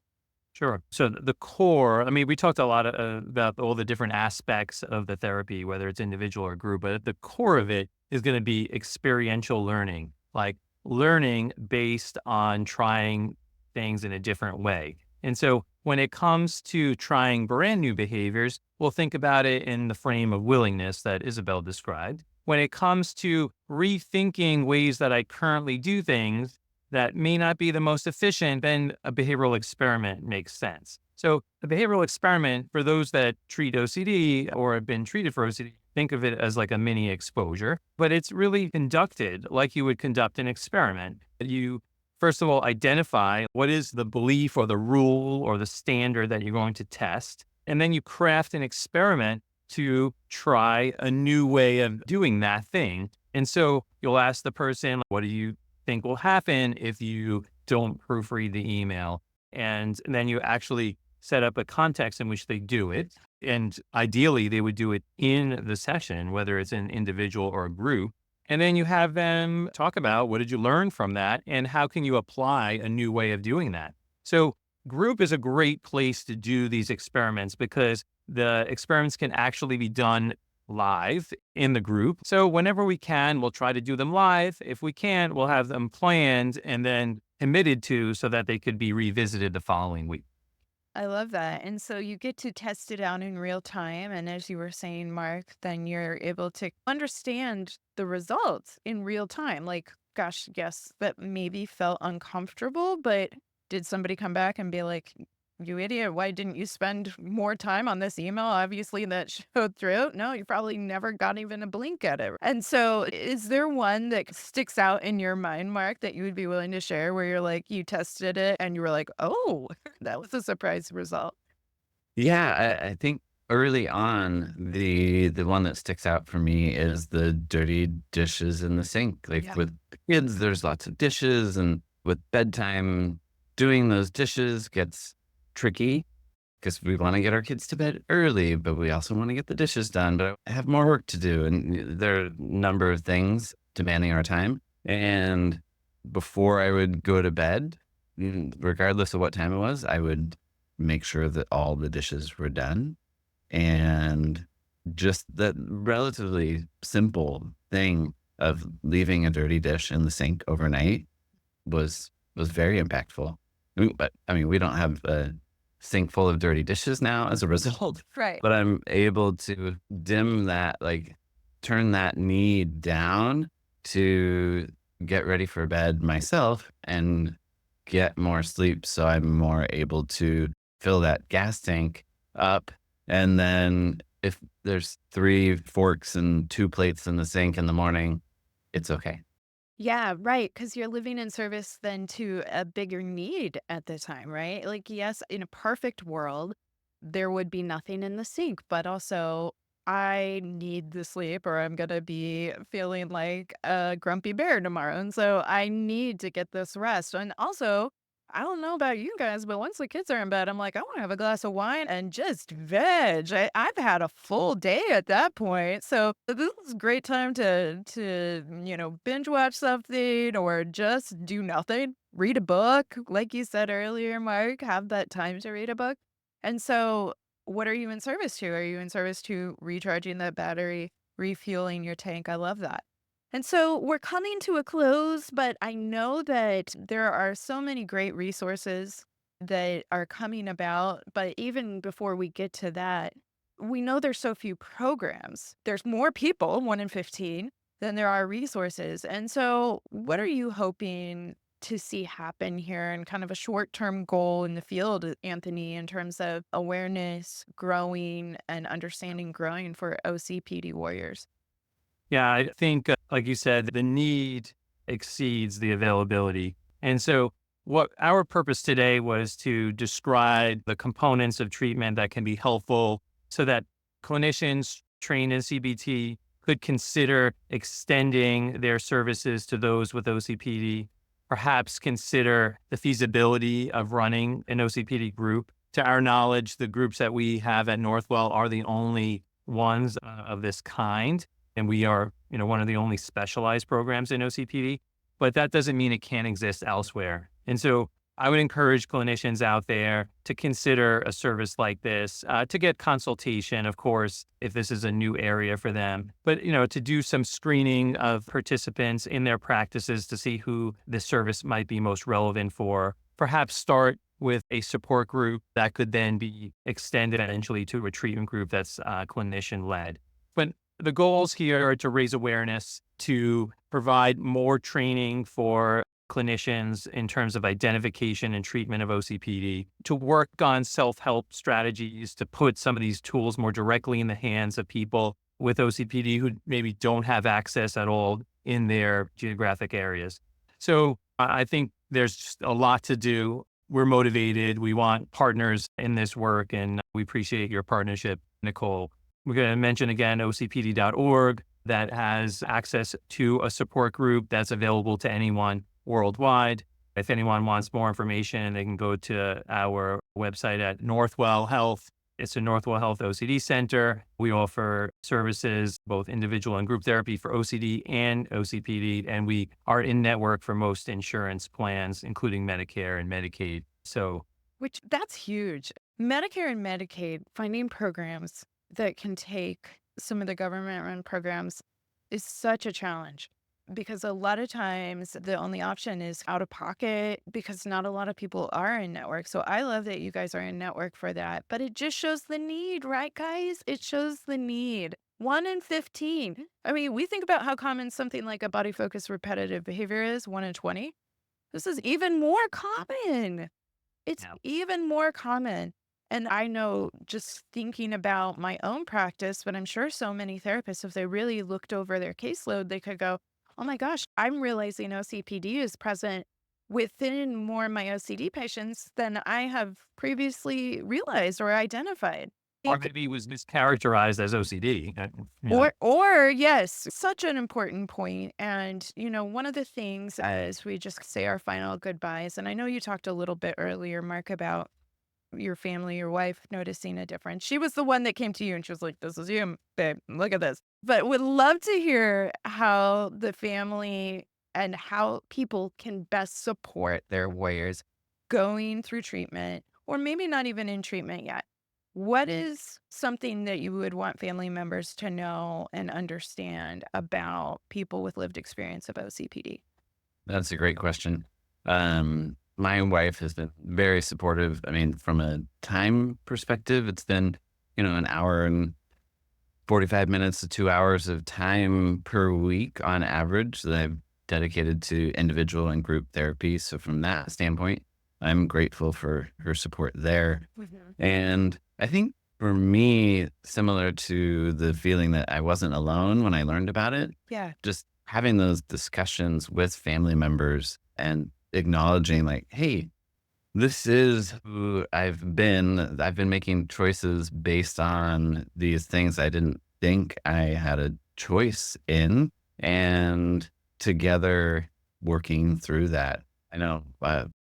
S4: Sure. So the core, I mean, we talked a lot about all the different aspects of the therapy, whether it's individual or group, but at the core of it is going to be experiential learning, like learning based on trying things in a different way. And so when it comes to trying brand new behaviors, we'll think about it in the frame of willingness that Isabelle described. When it comes to rethinking ways that I currently do things that may not be the most efficient, then a behavioral experiment makes sense. So a behavioral experiment, for those that treat OCD or have been treated for OCD, think of it as like a mini exposure, but it's really conducted like you would conduct an experiment. You, first of all, identify what is the belief or the rule or the standard that you're going to test. And then you craft an experiment to try a new way of doing that thing. And so you'll ask the person, what do you think will happen if you don't proofread the email? And then you actually set up a context in which they do it. And ideally, they would do it in the session, whether it's an individual or a group. And then you have them talk about what did you learn from that and how can you apply a new way of doing that. So group is a great place to do these experiments because the experiments can actually be done live in the group. So whenever we can, we'll try to do them live. If we can't, we'll have them planned and then committed to so that they could be revisited the following week.
S1: I love that. And so you get to test it out in real time. And as you were saying, Mark, then you're able to understand the results in real time. Like, gosh, yes, that maybe felt uncomfortable, but did somebody come back and be like, you idiot, why didn't you spend more time on this email? Obviously, that showed through. No, you probably never got even a blink at it. And so, is there one that sticks out in your mind, Mark, that you would be willing to share where you're like, you tested it and you were like, oh, that was a surprise result?
S3: Yeah, I think early on, the one that sticks out for me is the dirty dishes in the sink. Like
S1: Yeah.
S3: with kids, there's lots of dishes, and with bedtime, doing those dishes gets tricky because we want to get our kids to bed early, but we also want to get the dishes done. But I have more work to do, and there are a number of things demanding our time. And before I would go to bed, regardless of what time it was, I would make sure that all the dishes were done. And just that relatively simple thing of leaving a dirty dish in the sink overnight was very impactful. But I mean, we don't have a sink full of dirty dishes now as a result,
S1: Right.
S3: but I'm able to dim that, like turn that need down to get ready for bed myself and get more sleep. So I'm more able to fill that gas tank up. And then if there's 3 forks and 2 plates in the sink in the morning, it's okay.
S1: Yeah, right. Because you're living in service then to a bigger need at the time, right? Like, yes, in a perfect world, there would be nothing in the sink, but also I need the sleep or I'm going to be feeling like a grumpy bear tomorrow. And so I need to get this rest. And also, I don't know about you guys, but once the kids are in bed, I'm like, I want to have a glass of wine and just veg. I've had a full day at that point. So this is a great time to binge watch something or just do nothing. Read a book. Like you said earlier, Mark, have that time to read a book. And so what are you in service to? Are you in service to recharging that battery, refueling your tank? I love that. And so we're coming to a close, but I know that there are so many great resources that are coming about. But even before we get to that, we know there's so few programs. There's more people, 1 in 15, than there are resources. And so, what are you hoping to see happen here and kind of a short-term goal in the field, Anthony, in terms of awareness growing and understanding growing for OCPD warriors?
S4: Yeah, I think, like you said, the need exceeds the availability. And so, what our purpose today was to describe the components of treatment that can be helpful so that clinicians trained in CBT could consider extending their services to those with OCPD, perhaps consider the feasibility of running an OCPD group. To our knowledge, the groups that we have at Northwell are the only ones of this kind. And we are, one of the only specialized programs in OCPD, but that doesn't mean it can't exist elsewhere. And so I would encourage clinicians out there to consider a service like this, to get consultation, of course, if this is a new area for them, but, to do some screening of participants in their practices to see who this service might be most relevant for. Perhaps start with a support group that could then be extended eventually to a treatment group that's clinician led. But the goals here are to raise awareness, to provide more training for clinicians in terms of identification and treatment of OCPD, to work on self-help strategies, to put some of these tools more directly in the hands of people with OCPD who maybe don't have access at all in their geographic areas. So I think there's just a lot to do. We're motivated. We want partners in this work, and we appreciate your partnership, Nicole. We're going to mention again OCPD.org that has access to a support group that's available to anyone worldwide. If anyone wants more information, they can go to our website at Northwell Health. It's a Northwell Health OCD Center. We offer services, both individual and group therapy for OCD and OCPD, and we are in network for most insurance plans, including Medicare and Medicaid. So,
S1: Which that's huge. Medicare and Medicaid, finding programs that can take some of the government-run programs is such a challenge because a lot of times the only option is out of pocket because not a lot of people are in network. So I love that you guys are in network for that, but it just shows the need, right, guys? It shows the need. 1 in 15. I mean, we think about how common something like a body-focused repetitive behavior is, 1 in 20. This is even more common. It's
S4: yeah.
S1: even more common. And I know just thinking about my own practice, but I'm sure so many therapists, if they really looked over their caseload, they could go, oh my gosh, I'm realizing OCPD is present within more of my OCD patients than I have previously realized or identified.
S4: Or maybe it was mischaracterized as OCD. You know.
S1: Or yes, such an important point. And, one of the things as we just say our final goodbyes, and I know you talked a little bit earlier, Mark, about your family, your wife noticing a difference. She was the one that came to you and she was like, this is you, babe, look at this. But would love to hear how the family and how people can best support their warriors going through treatment, or maybe not even in treatment yet. What is something that you would want family members to know and understand about people with lived experience of OCPD?
S3: That's a great question. My wife has been very supportive. I mean, from a time perspective, it's been, an hour and 45 minutes to 2 hours of time per week on average that I've dedicated to individual and group therapy. So from that standpoint, I'm grateful for her support there. And I think for me, similar to the feeling that I wasn't alone when I learned about it,
S1: Yeah.
S3: just having those discussions with family members and acknowledging like, hey, this is who I've been. I've been making choices based on these things I didn't think I had a choice in, and together working through that. I know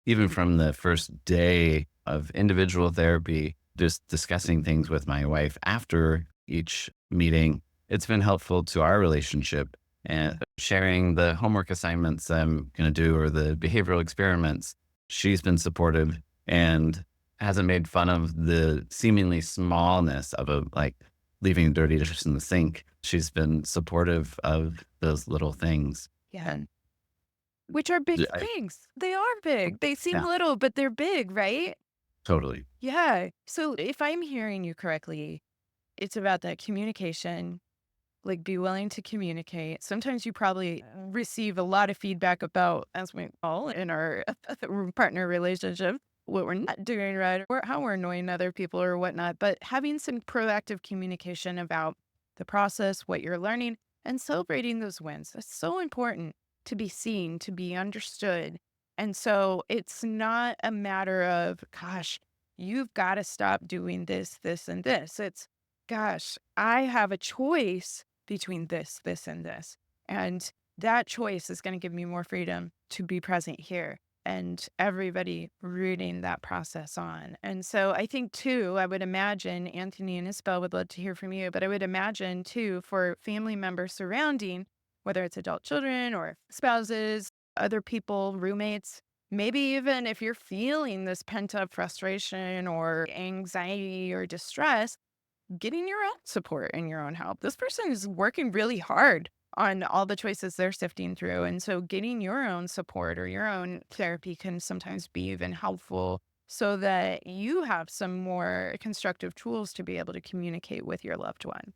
S3: even from the first day of individual therapy, just discussing things with my wife after each meeting, it's been helpful to our relationship, and sharing the homework assignments I'm going to do or the behavioral experiments. She's been supportive and hasn't made fun of the seemingly smallness of like leaving dirty dishes in the sink. She's been supportive of those little things.
S1: Yeah.
S3: And
S1: Which are big
S3: I,
S1: things. They are big. They seem
S3: yeah,
S1: little, but they're big, right?
S3: totally.
S1: Yeah. So if I'm hearing you correctly, it's about that communication, like be willing to communicate. Sometimes you probably receive a lot of feedback about, as we all in our partner relationship, what we're not doing right or how we're annoying other people or whatnot. But having some proactive communication about the process, what you're learning, and celebrating those wins. That's so important to be seen, to be understood. And so it's not a matter of, gosh, you've got to stop doing this, this, and this. It's, gosh, I have a choice between this, this, and this. And that choice is going to give me more freedom to be present here, and everybody rooting that process on. And so I think too, I would imagine Anthony and Isabelle would love to hear from you, but I would imagine too, for family members surrounding, whether it's adult children or spouses, other people, roommates, maybe even if you're feeling this pent up frustration or anxiety or distress, getting your own support and your own help. This person is working really hard on all the choices they're sifting through. And so getting your own support or your own therapy can sometimes be even helpful so that you have some more constructive tools to be able to communicate with your loved one.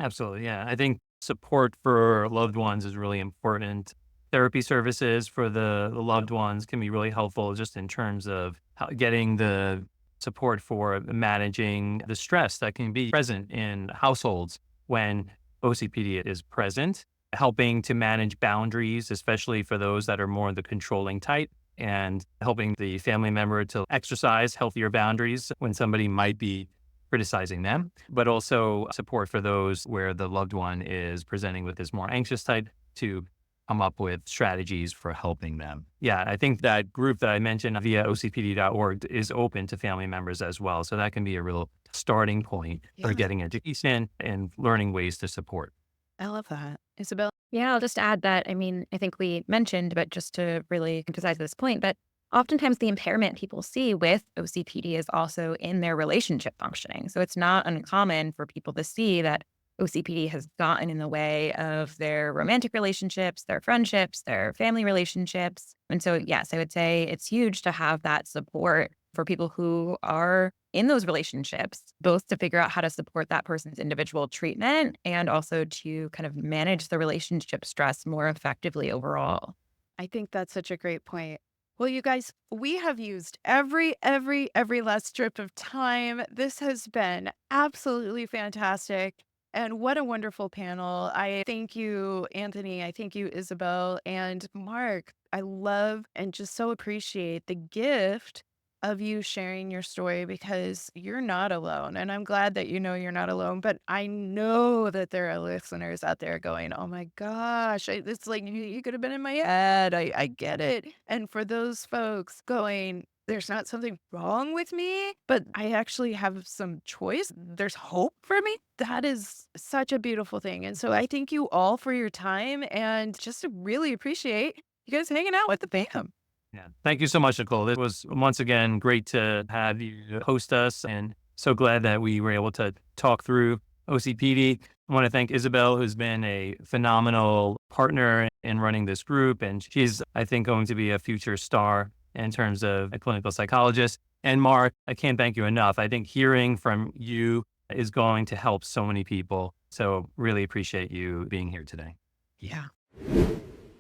S4: Absolutely. Yeah. I think support for loved ones is really important. Therapy services for the loved ones can be really helpful just in terms of getting the support for managing the stress that can be present in households when OCPD is present, helping to manage boundaries, especially for those that are more the controlling type, and helping the family member to exercise healthier boundaries when somebody might be criticizing them, but also support for those where the loved one is presenting with this more anxious type to come up with strategies for helping them. Yeah, I think that group that I mentioned via OCPD.org is open to family members as well. So that can be a real starting point for
S1: Yeah.
S4: getting education and learning ways to support.
S1: I love that. Isabelle?
S2: Yeah, I'll just add that, I think we mentioned, but just to really emphasize this point, that oftentimes the impairment people see with OCPD is also in their relationship functioning. So it's not uncommon for people to see that OCPD has gotten in the way of their romantic relationships, their friendships, their family relationships. And so, yes, I would say it's huge to have that support for people who are in those relationships, both to figure out how to support that person's individual treatment and also to kind of manage the relationship stress more effectively overall.
S1: I think that's such a great point. Well, you guys, we have used every last strip of time. This has been absolutely fantastic. And what a wonderful panel. I thank you, Anthony. I thank you, Isabelle and Mark. I love and just so appreciate the gift of you sharing your story because you're not alone. And I'm glad that you know you're not alone. But I know that there are listeners out there going, oh my gosh, it's like you could have been in my head. I get it. And for those folks going, there's not something wrong with me, but I actually have some choice. There's hope for me. That is such a beautiful thing. And so I thank you all for your time and just to really appreciate you guys hanging out with the fam.
S4: Yeah. Thank you so much, Nicole. It was once again great to have you host us and so glad that we were able to talk through OCPD. I want to thank Isabelle, who's been a phenomenal partner in running this group. And she's, I think, going to be a future star in terms of a clinical psychologist. And Mark, I can't thank you enough. I think hearing from you is going to help so many people. So really appreciate you being here today.
S1: Yeah.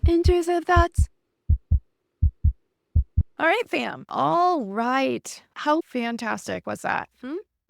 S1: Intrusive thoughts. All right, fam. All right. How fantastic was that?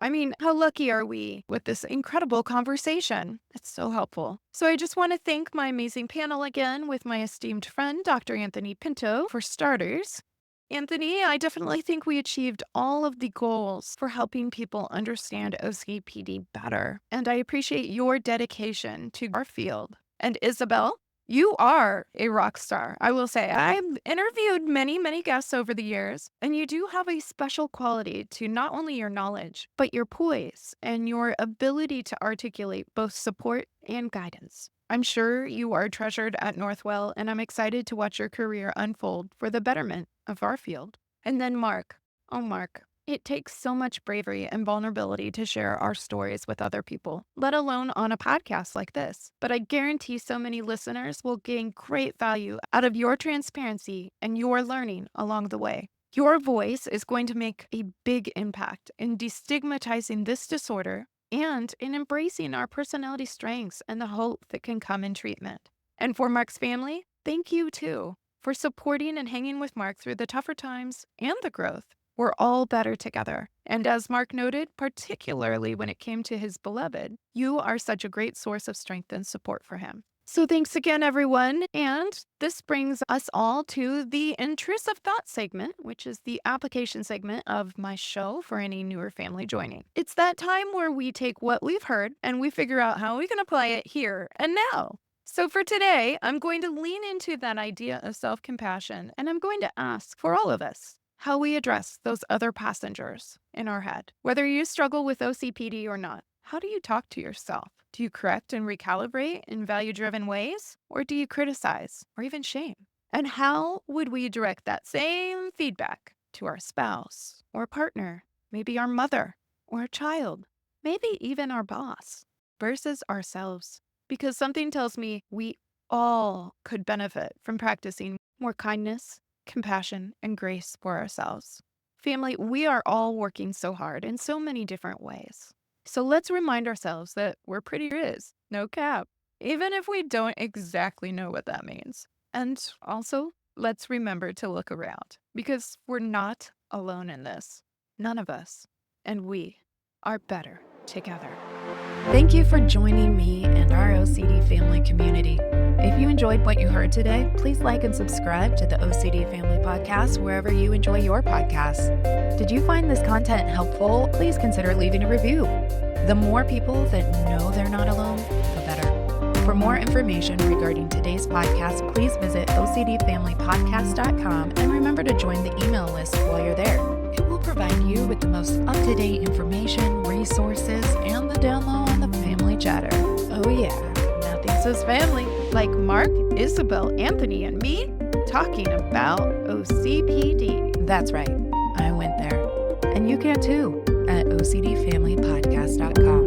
S1: I mean, how lucky are we with this incredible conversation? It's so helpful. So I just want to thank my amazing panel again with my esteemed friend, Dr. Anthony Pinto, for starters. Anthony, I definitely think we achieved all of the goals for helping people understand OCPD better. And I appreciate your dedication to our field. And Isabelle, you are a rock star. I will say, I've interviewed many guests over the years, and you do have a special quality to not only your knowledge, but your poise and your ability to articulate both support and guidance. I'm sure you are treasured at Northwell, and I'm excited to watch your career unfold for the betterment of our field. And then Mark. Oh, Mark. It takes so much bravery and vulnerability to share our stories with other people, let alone on a podcast like this. But I guarantee so many listeners will gain great value out of your transparency and your learning along the way. Your voice is going to make a big impact in destigmatizing this disorder and in embracing our personality strengths and the hope that can come in treatment. And for Mark's family, thank you too for supporting and hanging with Mark through the tougher times and the growth. We're all better together. And as Mark noted, particularly when it came to his beloved, you are such a great source of strength and support for him. So thanks again, everyone. And this brings us all to the Intrusive Thoughts segment, which is the application segment of my show for any newer family joining. It's that time where we take what we've heard and we figure out how we can apply it here and now. So for today, I'm going to lean into that idea of self-compassion, and I'm going to ask for all of us how we address those other passengers in our head. Whether you struggle with OCPD or not, how do you talk to yourself? Do you correct and recalibrate in value-driven ways? Or do you criticize or even shame? And how would we direct that same feedback to our spouse or partner, maybe our mother or a child, maybe even our boss, versus ourselves? Because something tells me we all could benefit from practicing more kindness, compassion, and grace for ourselves. Family, we are all working so hard in so many different ways. So let's remind ourselves that we're pretty riz, no cap, even if we don't exactly know what that means. And also, let's remember to look around because we're not alone in this. None of us. And we are better together. Thank you for joining me and our OCD family community. If you enjoyed what you heard today, please like and subscribe to the OCD Family Podcast wherever you enjoy your podcasts. Did you find this content helpful? Please consider leaving a review. The more people that know they're not alone, the better. For more information regarding today's podcast, please visit ocdfamilypodcast.com and remember to join the email list while you're there. It will provide you with the most up-to-date information, resources, and the down low on the family chatter. Oh yeah, nothing says family like Mark, Isabelle, Anthony, and me talking about OCPD. That's right, I went there. And you can too at ocdfamilypodcast.com.